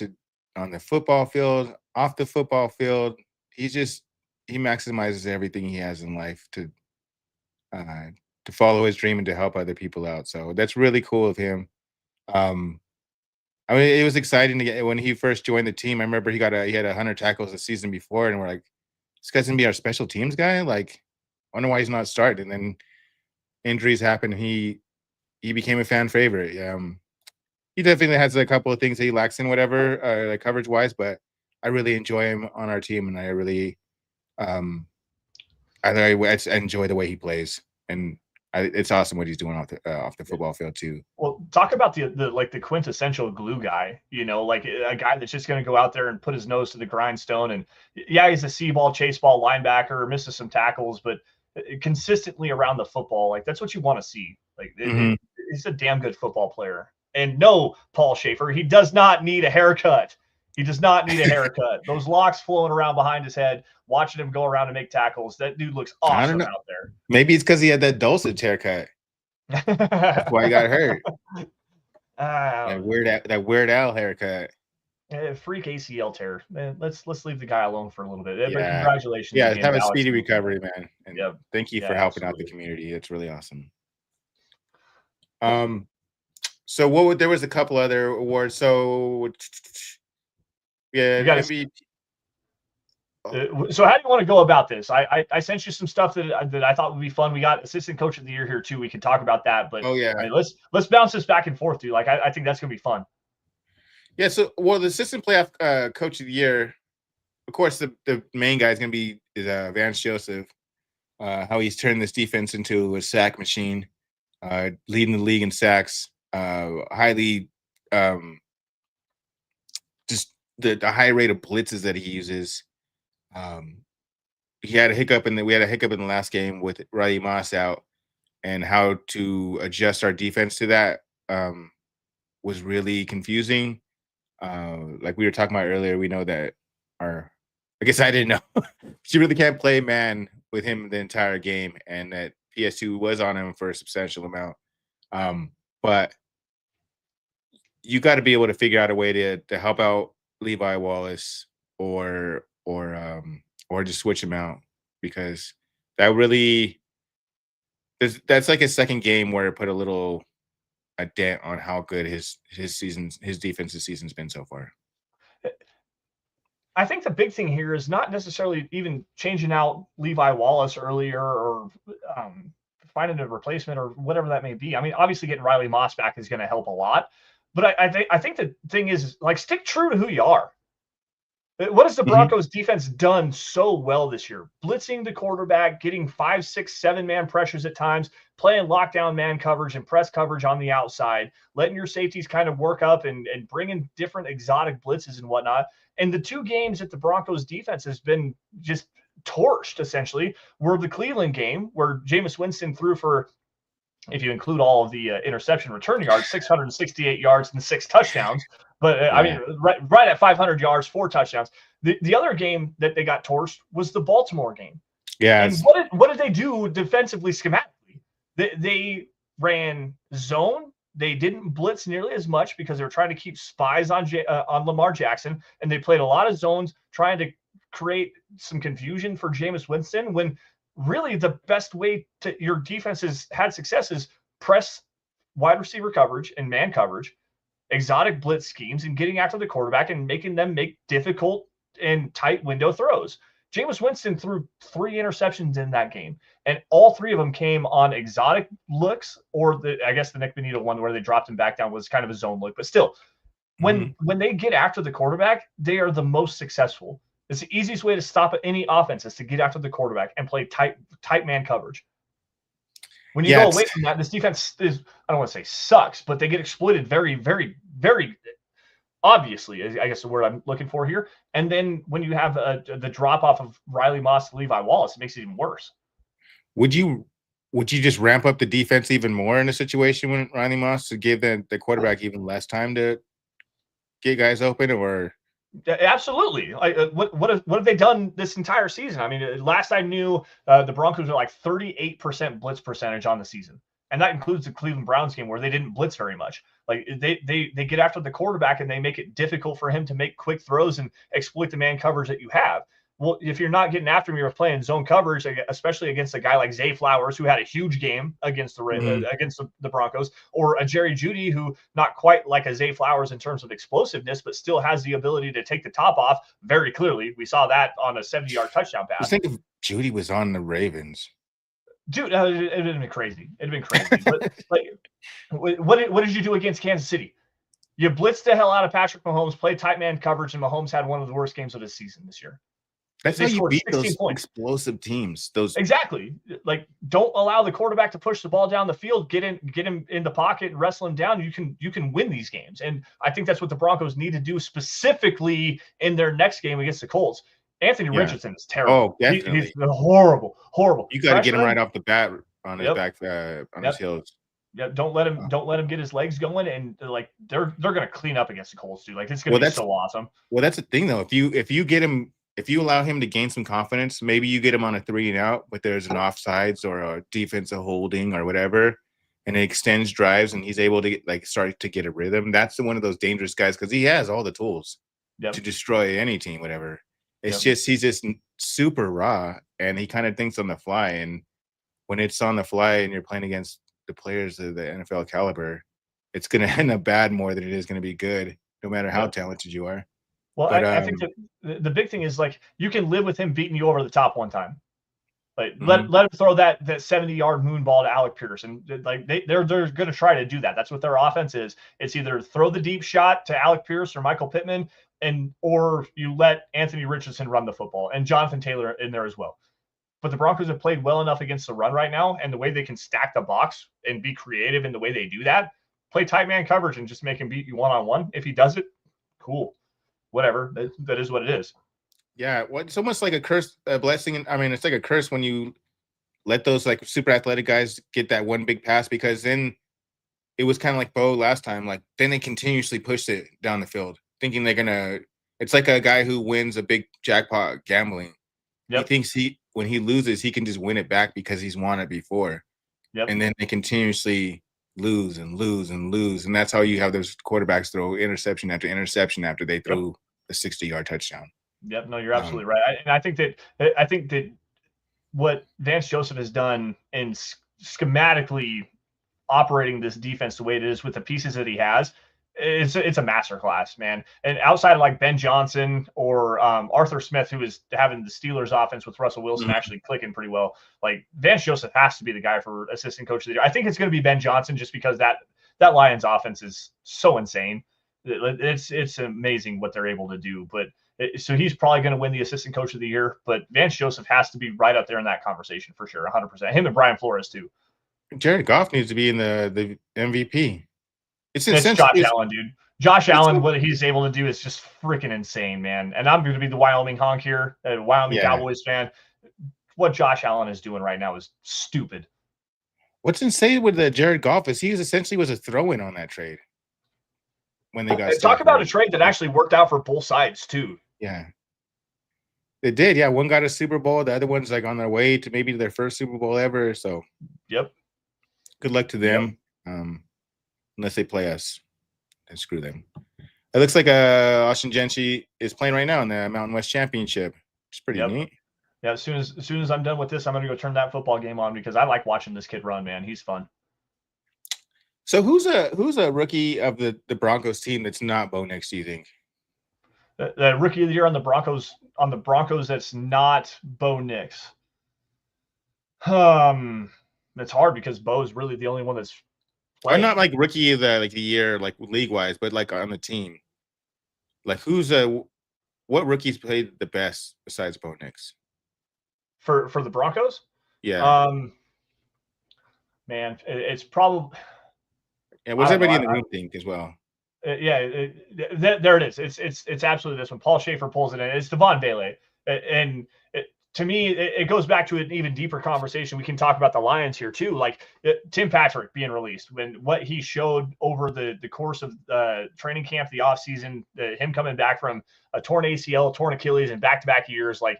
on the football field, off the football field. He maximizes everything he has in life to follow his dream and to help other people out. So that's really cool of him. I mean, it was exciting to get when he first joined the team. I remember he had 100 tackles the season before, and we're like, this guy's gonna be our special teams guy. Like, I wonder why he's not starting. And then injuries happened. He became a fan favorite. He definitely has a couple of things that he lacks in whatever, like coverage wise, but I really enjoy him on our team, and I really I enjoy the way he plays, and it's awesome what he's doing off the football field too. Well, talk about the quintessential glue guy, like a guy that's just going to go out there and put his nose to the grindstone. And yeah, he's a see ball, chase ball linebacker, misses some tackles, but consistently around the football, like that's what you want to see. Like he's a damn good football player. And no, Paul Schaefer, he does not need a haircut. He does not need a haircut. Those locks flowing around behind his head, watching him go around and make tackles. That dude looks awesome out there. Maybe it's because he had that Dulcich haircut. That's why he got hurt. That Weird Al haircut. Freak ACL tear. Man, let's leave the guy alone for a little bit. But Yeah. congratulations. Yeah, have a speedy recovery, man. And thank you for helping absolutely. out the community. It's really awesome. So there was a couple other awards. So yeah, MVP. So how do you want to go about this? I sent you some stuff that I thought would be fun. We got assistant coach of the year here too. We can talk about that. But let's bounce this back and forth, dude. Like I think that's gonna be fun. Yeah. So the assistant playoff coach of the year, of course, the main guy is gonna be Vance Joseph. How he's turned this defense into a sack machine, leading the league in sacks. Highly, just the high rate of blitzes that he uses. We had a hiccup in the last game with Riley Moss out, and how to adjust our defense to that. was really confusing. Like we were talking about earlier, we know that I guess I didn't know. She really can't play man with him the entire game, and that PS2 was on him for a substantial amount. But you got to be able to figure out a way to help out Levi Wallace or just switch him out, because that really that's like a second game where it put a dent on how good his defensive season's been so far. I think the big thing here is not necessarily even changing out Levi Wallace earlier or finding a replacement or whatever that may be. I mean, obviously getting Riley Moss back is going to help a lot, but I think the thing is, like, stick true to who you are. What has the Broncos defense done so well this year? Blitzing the quarterback, getting 5, 6, 7-man pressures at times, playing lockdown man coverage and press coverage on the outside, letting your safeties kind of work up and bringing different exotic blitzes and whatnot. And the 2 games that the Broncos defense has been just torched, essentially, were the Cleveland game, where Jameis Winston threw for, if you include all of the interception return yards, 668 yards and 6 touchdowns. But I mean, right at 500 yards, 4 touchdowns. The other game that they got torched was the Baltimore game. Yeah. And what did they do defensively, schematically? They ran zone. They didn't blitz nearly as much because they were trying to keep spies on Lamar Jackson, and they played a lot of zones, trying to create some confusion for Jameis Winston, when really the best way to your defense has had success is press wide receiver coverage and man coverage, exotic blitz schemes, and getting after the quarterback and making them make difficult and tight window throws. Jameis Winston threw 3 interceptions in that game, and all 3 of them came on exotic looks, or I guess the Nick Bonito one where they dropped him back down was kind of a zone look. But still, when they get after the quarterback, they are the most successful. It's the easiest way to stop any offense is to get after the quarterback and play tight man coverage. When you go away from that, this defense is, I don't want to say sucks, but they get exploited very, very, very obviously, I guess the word I'm looking for here. And then when you have the drop off of Riley Moss to Levi Wallace, it makes it even worse. Would you just ramp up the defense even more in a situation when Riley Moss, to give the quarterback even less time to get guys open? Or absolutely. What have they done this entire season? I mean, last I knew, the Broncos are like 38% blitz percentage on the season, and that includes the Cleveland Browns game where they didn't blitz very much. Like they get after the quarterback and they make it difficult for him to make quick throws and exploit the man coverage that you have. Well, if you're not getting after him, you're playing zone coverage, especially against a guy like Zay Flowers, who had a huge game against the Broncos, or a Jerry Jeudy, who not quite like a Zay Flowers in terms of explosiveness, but still has the ability to take the top off very clearly. We saw that on a 70-yard touchdown pass. I think if Jeudy was on the Ravens, dude, it'd have been crazy. It'd have been crazy. But like, what did you do against Kansas City? You blitzed the hell out of Patrick Mahomes, played tight man coverage, and Mahomes had one of the worst games of his season this year. That's how you beat those explosive teams. Exactly. Like, don't allow the quarterback to push the ball down the field. Get him in the pocket and wrestle him down. You can win these games. And I think that's what the Broncos need to do, specifically in their next game against the Colts. Anthony Richardson is terrible. Oh, definitely. He's horrible. You got to get him right off the bat on his back on his heels. Yeah, don't let him get his legs going, and like they're gonna clean up against the Colts, dude. Like, it's gonna be so awesome. Well, that's the thing though. If you allow him to gain some confidence, maybe you get him on a 3 and out, but there's an offsides or a defensive holding or whatever, and it extends drives, and he's able to start to get a rhythm. That's one of those dangerous guys, because he has all the tools to destroy any team, whatever. It's just he's just super raw, and he kind of thinks on the fly. And when it's on the fly and you're playing against the players of the NFL caliber, it's going to end up bad more than it is going to be good, no matter how talented you are. Well, but, I think that the big thing is, like, you can live with him beating you over the top one time. Like, let him throw that 70-yard moon ball to Alec Pierce, and like they're going to try to do that. That's what their offense is. It's either throw the deep shot to Alec Pierce or Michael Pittman, or you let Anthony Richardson run the football, and Jonathan Taylor in there as well. But the Broncos have played well enough against the run right now, and the way they can stack the box and be creative in the way they do that, play tight man coverage and just make him beat you one-on-one. If he does it, cool. Whatever. That is what it is. Yeah, it's almost like a curse, a blessing. I mean, it's like a curse when you let those like super athletic guys get that one big pass, because then it was kind of like Bo last time. Like then they continuously pushed it down the field, thinking they're gonna. It's like a guy who wins a big jackpot gambling. He Yep. thinks when he loses, he can just win it back because he's won it before. Yep. And then they continuously lose and lose and lose, and that's how you have those quarterbacks throw interception after they threw a 60-yard touchdown. Yep. No, you're absolutely right. And I think that what Vance Joseph has done in schematically operating this defense the way it is with the pieces that he has, it's a masterclass, man. And outside of like Ben Johnson or Arthur Smith, who is having the Steelers offense with Russell Wilson actually clicking pretty well, like Vance Joseph has to be the guy for assistant coach of the year. I think it's going to be Ben Johnson just because that Lions offense is so insane. It's amazing what they're able to do. But so he's probably going to win the assistant coach of the year. But Vance Joseph has to be right up there in that conversation for sure, 100%. Him and Brian Flores too. Jared Goff needs to be in the MVP. It's Josh Allen, dude. Josh Allen, what he's able to do is just freaking insane, man. And I'm going to be the Wyoming honk here, a Wyoming Cowboys fan. What Josh Allen is doing right now is stupid. What's insane with the Jared Goff is he essentially was a throw-in on that trade when they got. Talk about a trade that actually worked out for both sides too. Yeah, it did. Yeah, one got a Super Bowl, the other one's like on their way to maybe their first Super Bowl ever. So, yep. Good luck to them. Unless they play us, and screw them. It looks like Austin Gentry is playing right now in the Mountain West Championship. It's pretty neat. Yeah, as soon as I'm done with this, I'm gonna go turn that football game on because I like watching this kid run, man. He's fun. So who's a rookie of the Broncos team that's not Bo Nix, do you think? The rookie of the year on the Broncos that's not Bo Nix. It's hard because Bo is really the only one that's playing. Or not like rookie of the year, like league wise, but like on the team. Like what rookies played the best besides Bo Nix? For the Broncos? Yeah. Man, it's probably. Yeah, what's everybody in the room think as well? There it is. It's absolutely this one. Paul Schaefer pulls it in. It's DeVaughn Vele, and to me, it goes back to an even deeper conversation. We can talk about the Lions here too. Like Tim Patrick being released, when what he showed over the course of training camp, the offseason, him coming back from a torn ACL, torn Achilles, and back-to-back years, like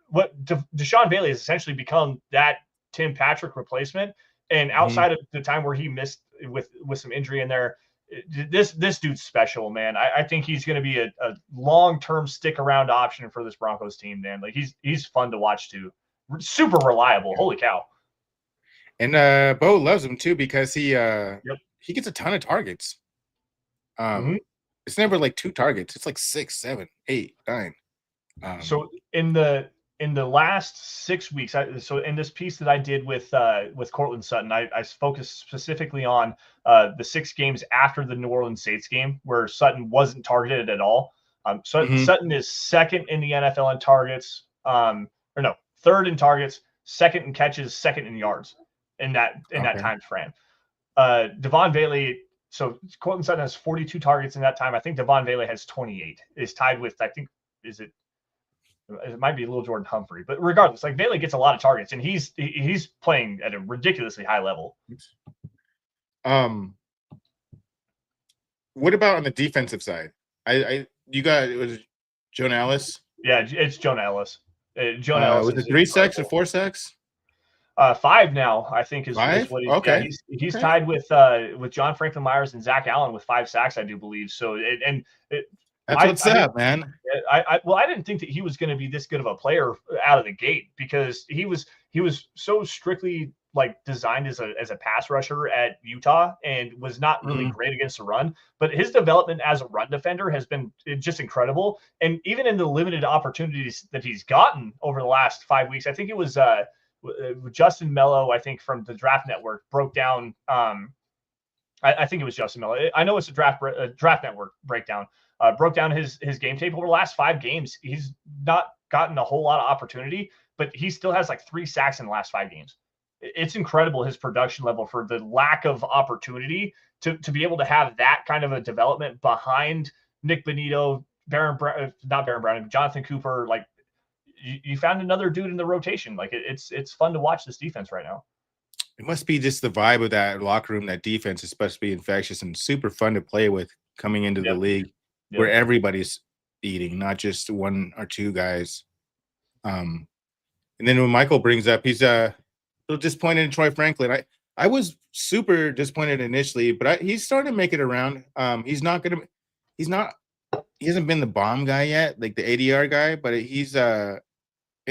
what DeVaughn Vele has essentially become that Tim Patrick replacement. And outside of the time where he missed with some injury in there, this dude's special, man. I think he's going to be a long-term stick-around option for this Broncos team, man. Like he's fun to watch too. Super reliable. Holy cow. And Bo loves him too because he gets a ton of targets. It's never like 2 targets. It's like 6, 7, 8, 9. So in the last 6 weeks, so in this piece that I did with Cortland Sutton, I focused specifically on the 6 games after the New Orleans Saints game where Sutton wasn't targeted at all. Sutton is second in the NFL in targets, third in targets, second in catches, second in yards in that time frame. DeVaughn Vele. So Cortland Sutton has 42 targets in that time. I think DeVaughn Vele has 28. Is tied with, I think, it might be a little Jordan Humphrey, but regardless, like Vele gets a lot of targets and he's playing at a ridiculously high level. What about on the defensive side? It was Jonah Ellis? Yeah, it's Jonah Ellis. Jonah Ellis was it 3 sacks or 4 sacks? 5 now, I think is what he's okay. He's tied with John Franklin Myers and Zach Allen with 5 sacks, I do believe. So that's what's up, man. I didn't think that he was going to be this good of a player out of the gate because he was so strictly like designed as a pass rusher at Utah and was not really great against the run. But his development as a run defender has been just incredible. And even in the limited opportunities that he's gotten over the last 5 weeks, I think it was Justin Mello, I think from the Draft Network, broke down. I think it was Justin Mello. I know it's a Draft Network breakdown. Broke down his game tape over the last 5 games. He's not gotten a whole lot of opportunity, but he still has like 3 sacks in the last 5 games. It's incredible his production level for the lack of opportunity to be able to have that kind of a development behind Nick Bonito, Jonathan Cooper. Like you found another dude in the rotation. Like it's fun to watch this defense right now. It must be just the vibe of that locker room. That defense is supposed to be infectious and super fun to play with coming into the Yep. league, where Yep. everybody's eating, not just one or two guys. And then when Michael brings up, he's a little disappointed in Troy Franklin. I was super disappointed initially, but he's starting to make it around. He's not he hasn't been the bomb guy yet, like the ADR guy, but he's in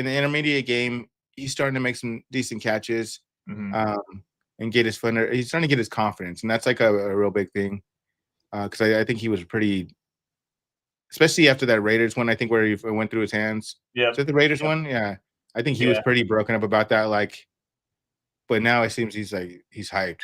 the intermediate game, he's starting to make some decent catches, um, and get his fun. He's starting to get his confidence, and that's like a real big thing. Because I think he was pretty, especially after that Raiders one. I think where he went through his hands. Yep. Is it the Raiders one? Yeah, I think he was Yeah. pretty broken up about that. Like, but now it seems he's hyped.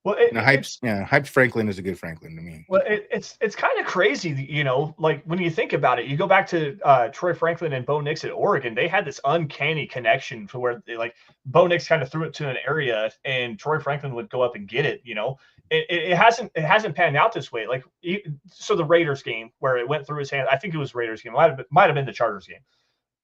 Well, Hyped Franklin is a good Franklin to me. Well, it's kind of crazy, like when you think about it, you go back to Troy Franklin and Bo Nix at Oregon, they had this uncanny connection to where like Bo Nix kind of threw it to an area and Troy Franklin would go up and get it. It hasn't panned out this way. Like so the Raiders game where it went through his hand, I think it was Raiders game, might have been the Chargers game.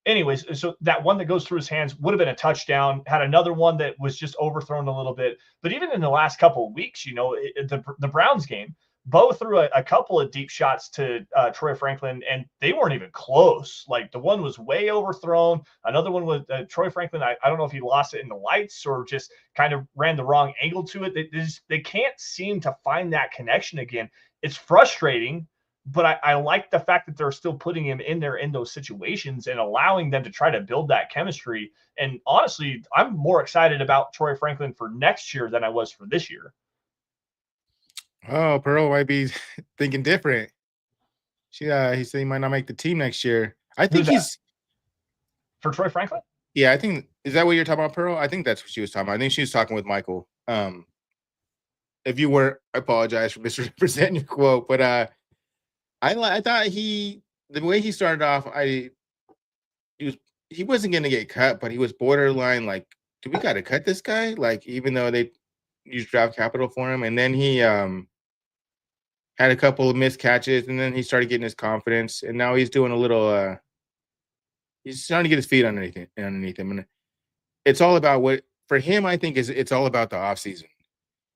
Anyways, so that one that goes through his hands would have been a touchdown. Had another one that was just overthrown a little bit. But even in the last couple of weeks, the Browns game, Bo threw a couple of deep shots to Troy Franklin, and they weren't even close. Like the one was way overthrown. Another one with Troy Franklin. I don't know if he lost it in the lights or just kind of ran the wrong angle to it. They can't seem to find that connection again. It's frustrating, but I like the fact that they're still putting him in there in those situations and allowing them to try to build that chemistry. And honestly, I'm more excited about Troy Franklin for next year than I was for this year. Oh, Pearl might be thinking different. He said he might not make the team next year. I think he's for Troy Franklin. Yeah, I think is that what you're talking about, Pearl? I think that's what she was talking about. I think she was talking with Michael. If you weren't, I apologize for misrepresenting your quote, but I thought the way he started off, he wasn't going to get cut, but he was borderline like, do we got to cut this guy? Like, even though they used draft capital for him, and then he had a couple of missed catches, and then he started getting his confidence, and now he's doing a little. He's starting to get his feet underneath him, and it's all about what for him. I think it's all about the offseason.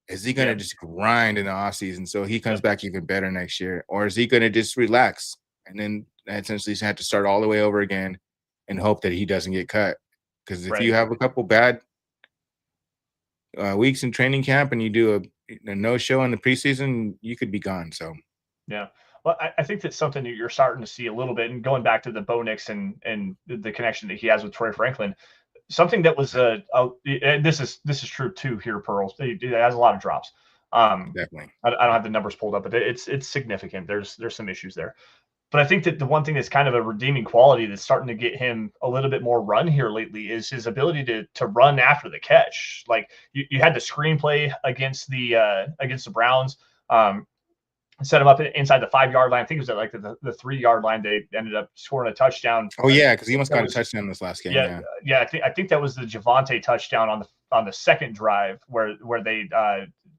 Is he going to just grind in the offseason so he comes back even better next year? Or is he going to just relax and then essentially have to start all the way over again and hope that he doesn't get cut? Because if you have a couple bad weeks in training camp and you do a no-show in the preseason, you could be gone. So, yeah. Well, I think that's something that you're starting to see a little bit. And going back to the Bo Nix and the connection that he has with Troy Franklin, something that was and this is true too here, Pearl. It has a lot of drops. Definitely. I don't have the numbers pulled up, but it's significant. There's some issues there. But I think that the one thing that's kind of a redeeming quality that's starting to get him a little bit more run here lately is his ability to run after the catch. Like you had the screenplay against the Browns. Set him up inside the 5-yard line. I think it was at like the 3-yard line. They ended up scoring a touchdown. Oh yeah, because he almost got a touchdown this last game. Yeah. I think that was the Javonte touchdown on the second drive where they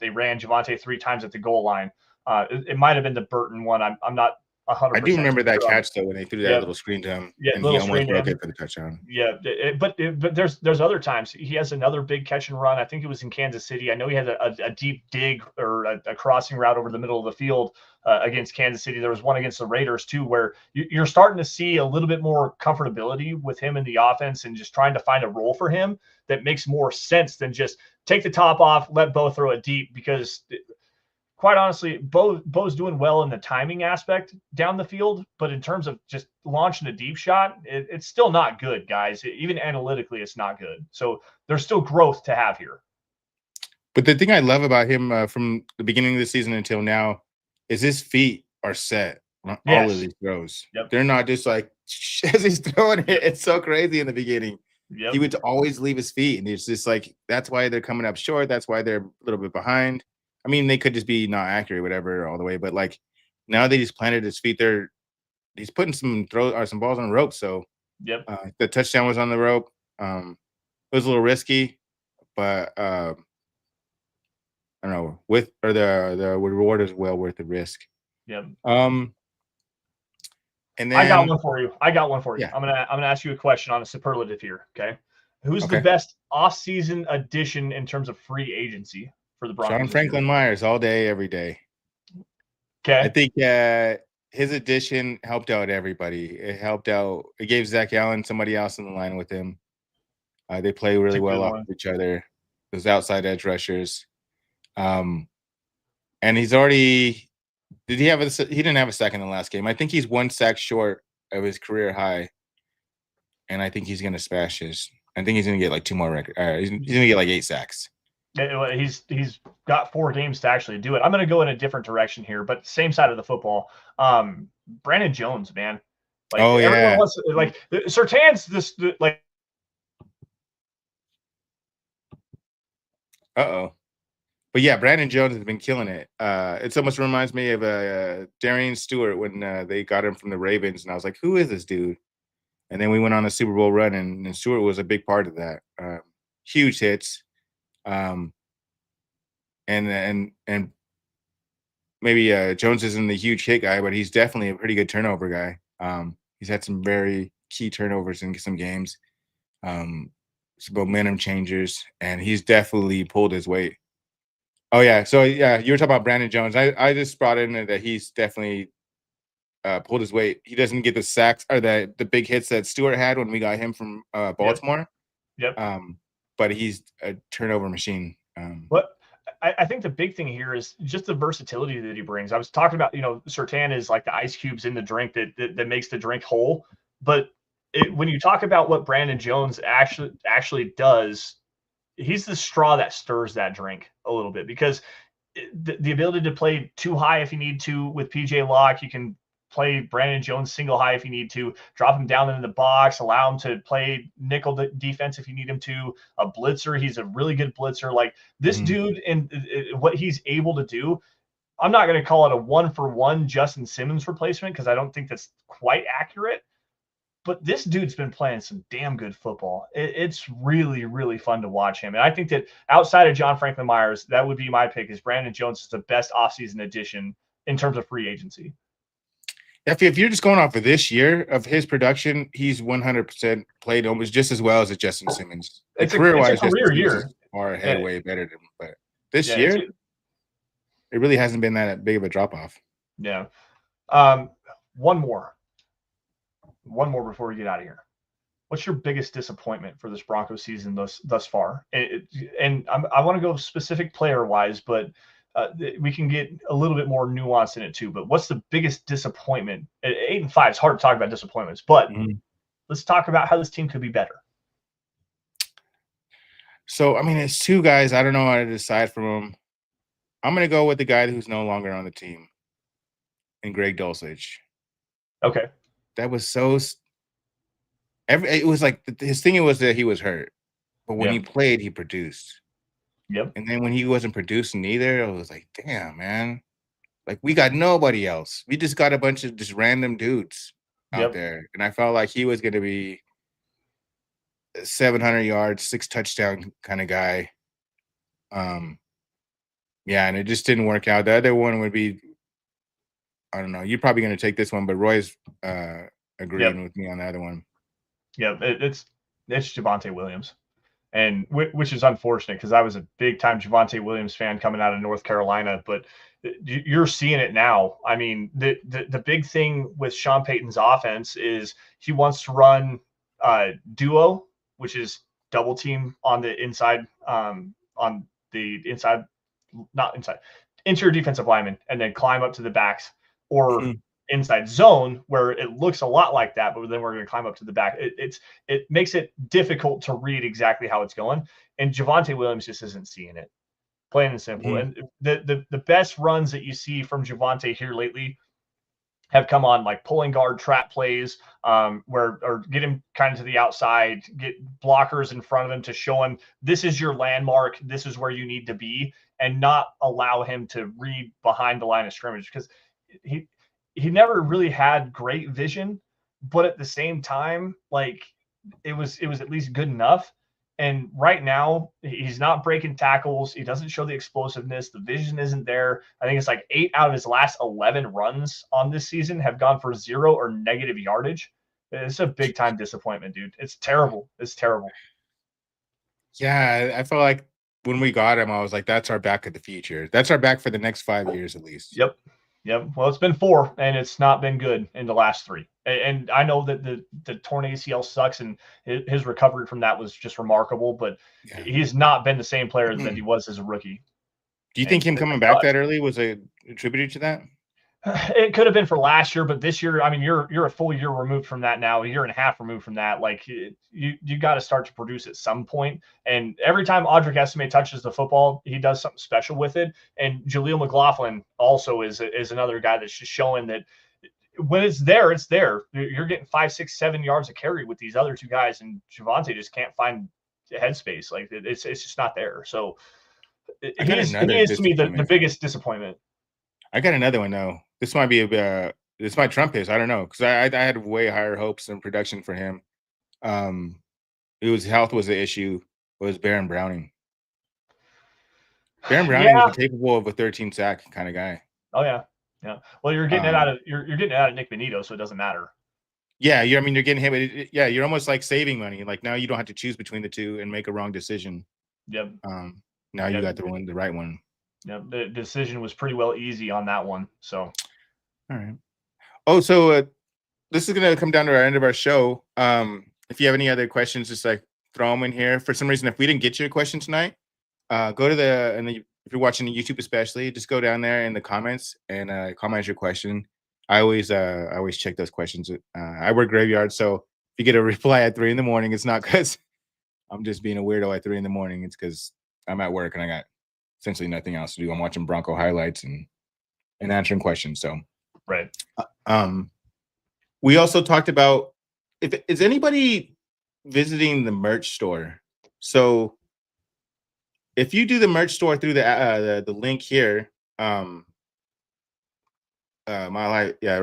ran Javonte 3 times at the goal line. It might have been the Burton one. I'm not 100%. I do remember that catch though when they threw that little screen to him, and he almost broke it for the touchdown. Yeah, but there's other times he has another big catch and run. I think it was in Kansas City. I know he had a deep dig or a crossing route over the middle of the field against Kansas City. There was one against the Raiders too, where you're starting to see a little bit more comfortability with him in the offense and just trying to find a role for him that makes more sense than just take the top off, let Bo throw it deep, because quite honestly, Bo's doing well in the timing aspect down the field, but in terms of just launching a deep shot, it's still not good, guys. Even analytically, it's not good. So there's still growth to have here. But the thing I love about him from the beginning of the season until now is his feet are set on all of these throws. Yep. They're not just like as he's throwing it. It's so crazy in the beginning. Yep. He would always leave his feet, and it's just like that's why they're coming up short. That's why they're a little bit behind. I mean, they could just be not accurate, whatever, all the way. But like now that he's planted his feet there, he's putting some balls on the rope. So the touchdown was on the rope. It was a little risky, but I don't know. The reward is well worth the risk. Yep. And then I got one for you. Yeah. I'm gonna ask you a question on a superlative here. Okay. Who's the best offseason addition in terms of free agency for the Broncos? Sean Franklin Myers all day, every day. Okay. I think his addition helped out everybody. It helped out. It gave Zach Allen somebody else in the line with him. They play really well off of each other. Those outside edge rushers. And he's already – he didn't have a sack in the last game. I think he's 1 sack short of his career high. And I think he's going to smash his – I think he's going to get like 2 more records. He's going to get like 8 sacks. He's got 4 games to actually do it. I'm going to go in a different direction here, but same side of the football. Brandon Jones, man. Like, everyone wants to, like, Surtain's this like. But yeah, Brandon Jones has been killing it. It almost reminds me of Darian Stewart when they got him from the Ravens, and I was like, "Who is this dude?" And then we went on a Super Bowl run, and Stewart was a big part of that. Huge hits, and maybe Jones isn't the huge hit guy, but he's definitely a pretty good turnover guy. He's had some very key turnovers in some games, some momentum changers, and he's definitely pulled his weight. Oh yeah, so yeah, you were talking about Brandon Jones. I just brought in that he's definitely pulled his weight. He doesn't get the sacks or the big hits that Stewart had when we got him from Baltimore. Yep. But he's a turnover machine. But I think the big thing here is just the versatility that he brings. I was talking about, Surtain is like the ice cubes in the drink that makes the drink whole. But when you talk about what Brandon Jones actually does, he's the straw that stirs that drink a little bit, because the ability to play 2 high if you need to with PJ Locke, you can play Brandon Jones single high if you need to, drop him down into the box, allow him to play nickel defense if you need him to, a blitzer. He's a really good blitzer. Like this dude and what he's able to do, I'm not going to call it a 1-for-1 Justin Simmons replacement, because I don't think that's quite accurate. But this dude's been playing some damn good football. It's really, really fun to watch him. And I think that outside of John Franklin Myers, that would be my pick, is Brandon Jones is the best offseason addition in terms of free agency. If you're just going off of this year of his production, he's 100% played almost just as well as a Justin Simmons. Career-wise, it's a career year. Far ahead, way better than him. But this year, it really hasn't been that big of a drop-off. Yeah. One more before we get out of here. What's your biggest disappointment for this Broncos season thus far? And I want to go specific player-wise, but we can get a little bit more nuance in it too. But what's the biggest disappointment? At 8-5, it's hard to talk about disappointments, but let's talk about how this team could be better. So, I mean, it's 2 guys. I don't know how to decide from them. I'm going to go with the guy who's no longer on the team, and Greg Dulcich. Okay. That was so – it was like his thing was that he was hurt. But when he played, he produced. Yep. And then when he wasn't producing either, I was like, damn, man. Like, we got nobody else. We just got a bunch of just random dudes out there. And I felt like he was going to be a 700 yards, 6 touchdown kind of guy. Yeah, and it just didn't work out. The other one would be, I don't know, you're probably going to take this one, but Roy's agreeing with me on the other one. Yeah, it's Javonte Williams. And which is unfortunate, because I was a big-time Javonte Williams fan coming out of North Carolina, but you're seeing it now. I mean, the big thing with Sean Payton's offense is he wants to run duo, which is double team on the inside, interior defensive lineman, and then climb up to the backs, or inside zone, where it looks a lot like that, but then we're going to climb up to the back. It makes it difficult to read exactly how it's going, and Javonte Williams just isn't seeing it, plain and simple. And the best runs that you see from Javonte here lately have come on like pulling guard trap plays, or get him kind of to the outside, get blockers in front of him to show him this is your landmark, this is where you need to be, and not allow him to read behind the line of scrimmage, because he never really had great vision, but at the same time, like it was at least good enough. And right now, he's not breaking tackles. He doesn't show the explosiveness. The vision isn't there. I think it's like 8 out of his last 11 runs on this season have gone for 0 or negative yardage. It's a big time disappointment, dude. It's terrible. It's terrible. Yeah, I felt like when we got him, I was like, that's our back of the future. That's our back for the next 5 years at least. Yep. Yep. Well, it's been 4, and it's not been good in the last 3. And I know that the torn ACL sucks, and his recovery from that was just remarkable. But Yeah. he's not been the same player that he was as a rookie. Do you think him coming back that early was attributed to that? It could have been for last year, but this year, I mean, you're a full year removed from that now, a year and a half removed from that. Like you got to start to produce at some point. And every time Audric Estime touches the football, he does something special with it. And Jaleel McLaughlin also is another guy that's just showing that when it's there, it's there. You're getting 5, 6, 7 yards of carry with these other 2 guys, and Javonte just can't find headspace. Like it's just not there. So he is to me the biggest disappointment. I got another one though. This might be this might trump his. I don't know, because I had way higher hopes and production for him. Health was the issue. Was Baron Browning? Baron Browning was capable of a 13 sack kind of guy. Oh yeah. Well, you're getting it out of you're getting it out of Nick Benito, so it doesn't matter. Yeah, you're getting him. Yeah, you're almost like saving money. Like now you don't have to choose between the two and make a wrong decision. Yep. Now you got the right one. Yeah, the decision was pretty well easy on that one. So, all right. Oh, so this is gonna come down to our end of our show. If you have any other questions, just like throw them in here. For some reason, if we didn't get your question tonight, go to if you're watching the YouTube especially, just go down there in the comments and comment your question. I always check those questions. I work graveyard, so if you get a reply at 3 a.m, it's not because I'm just being a weirdo at 3 a.m. It's because I'm at work and I got essentially nothing else to do. I'm watching Bronco highlights and answering questions. So right. We also talked about is anybody visiting the merch store? So if you do the merch store through the link here, right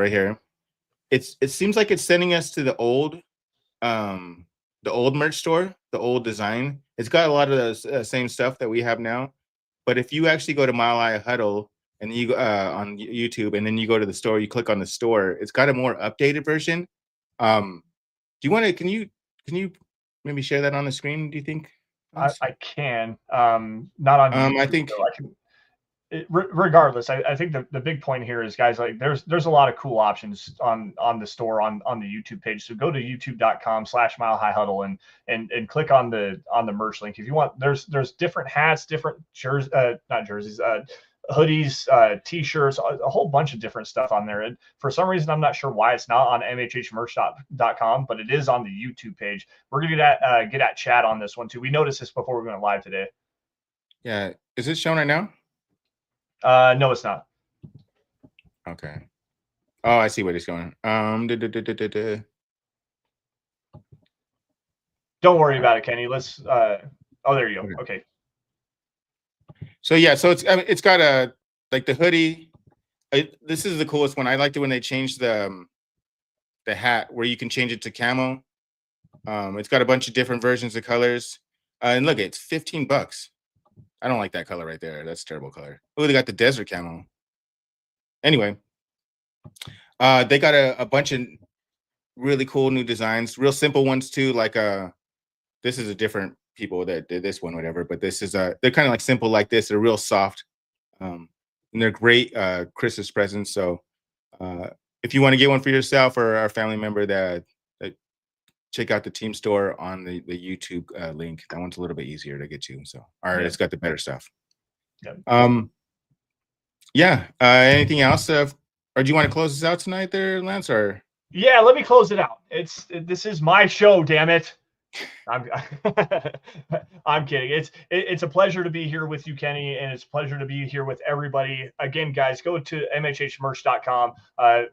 here, it seems like it's sending us to the old merch store, the old design. It's got a lot of the same stuff that we have now, but if you actually go to Mile High Huddle and you go on YouTube and then you go to the store, you click on the store, it's got a more updated version. Do you want to? Can you maybe share that on the screen? Do you think? I can. Not on YouTube, I think I can. Regardless, I think the big point here is, guys, like there's a lot of cool options on the store on the YouTube page. So go to youtube.com/Mile High Huddle and click on the merch link if you want. There's different hats, different jerseys, not jerseys, hoodies, t-shirts, a whole bunch of different stuff on there. And for some reason, I'm not sure why it's not on mhhmerch.com, but it is on the YouTube page. We're gonna get at chat on this one too. We noticed this before we went live today. Yeah, is it shown right now? No, it's not. Okay. Oh, I see what it's going. Don't worry about it, Kenny. Let's. Oh, there you go. Okay. So yeah, so it's got a like the hoodie. This is the coolest one. I liked it when they changed the hat where you can change it to camo. It's got a bunch of different versions of colors. And look, it's $15. I don't like that color right there. That's a terrible color. Oh, they got the desert camo. Anyway, they got a bunch of really cool new designs, real simple ones too. Like this is a different people that did this one, whatever. But this is they're kind of like simple like this. They're real soft, and they're great Christmas presents. So if you want to get one for yourself or a family member, that check out the team store on the YouTube link. That one's a little bit easier to get to. So, it's got the better stuff. Yeah. Anything else? Or do you want to close this out tonight, there, Lance? Or yeah, let me close it out. This is my show, damn it. I'm kidding. It's a pleasure to be here with you, Kenny, and it's a pleasure to be here with everybody. Again, guys, go to mhhmerch.com.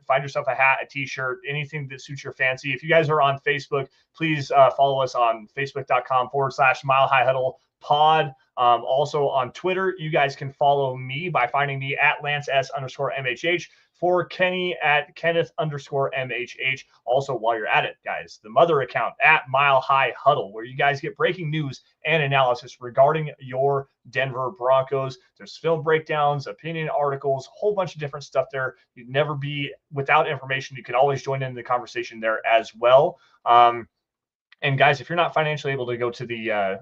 Find yourself a hat, a t-shirt, anything that suits your fancy. If you guys are on Facebook, please follow us on facebook.com/Mile High Huddle Pod. Also on Twitter, you guys can follow me by finding me at LanceS_MHH. For Kenny at Kenneth_MHH. Also, while you're at it, guys, the mother account at Mile High Huddle, where you guys get breaking news and analysis regarding your Denver Broncos. There's film breakdowns, opinion articles, a whole bunch of different stuff there. You'd never be without information. You can always join in the conversation there as well. And guys, if you're not financially able to go to the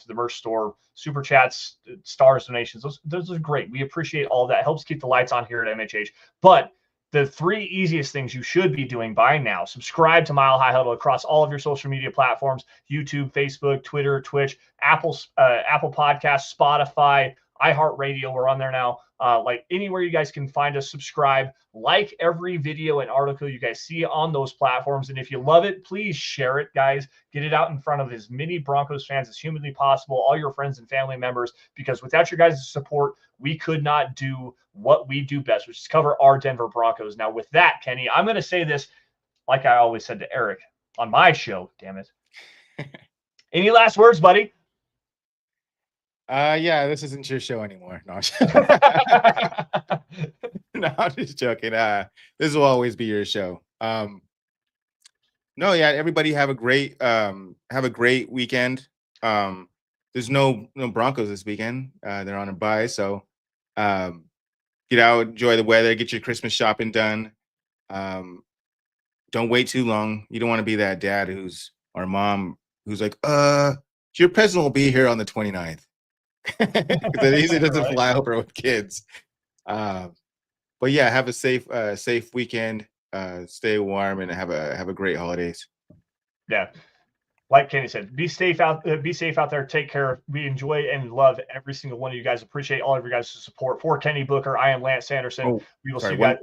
merch store, super chats, stars, donations, those are great. We appreciate all that. It helps keep the lights on here at MHH. But the 3 easiest things you should be doing by now: subscribe to Mile High Huddle across all of your social media platforms: YouTube, Facebook, Twitter, Twitch, Apple Podcasts, Spotify, iHeartRadio. We're on there now. Like anywhere you guys can find us, subscribe, like every video and article you guys see on those platforms. And if you love it, please share it, guys. Get it out in front of as many Broncos fans as humanly possible, all your friends and family members, because without your guys' support, we could not do what we do best, which is cover our Denver Broncos. Now, with that, Kenny, I'm going to say this like I always said to Eric on my show, damn it. Any last words, buddy? Yeah, this isn't your show anymore. No, no, I'm just joking. This will always be your show. No, yeah, everybody have a great weekend. There's no Broncos this weekend. They're on a bye, so get out, enjoy the weather, get your Christmas shopping done. Don't wait too long. You don't want to be that dad or mom who's like, your present will be here on the 29th. Because it easily doesn't fly over with kids. But yeah, have a safe weekend. Stay warm and have a great holidays. Yeah, like Kenny said, be safe out there. Take care. We enjoy and love every single one of you guys. Appreciate all of your guys' support. For Kenny Booker, I am Lance Sanderson. We will see you guys.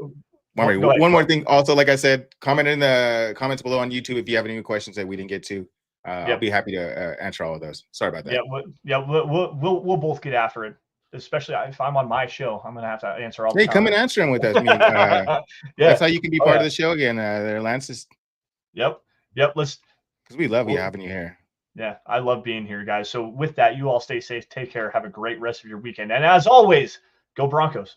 One more thing. Also, like I said, comment in the comments below on YouTube if you have any questions that we didn't get to. I'll be happy to answer all of those. Sorry about that. We'll both get after it. Especially if I'm on my show, I'm gonna have to answer all. Hey, come and answer them with us. I mean, that's how you can be part of the show again. There, Lance is. Yep. Let's. Because we love having you here. Yeah, I love being here, guys. So with that, you all stay safe, take care, have a great rest of your weekend, and as always, go Broncos.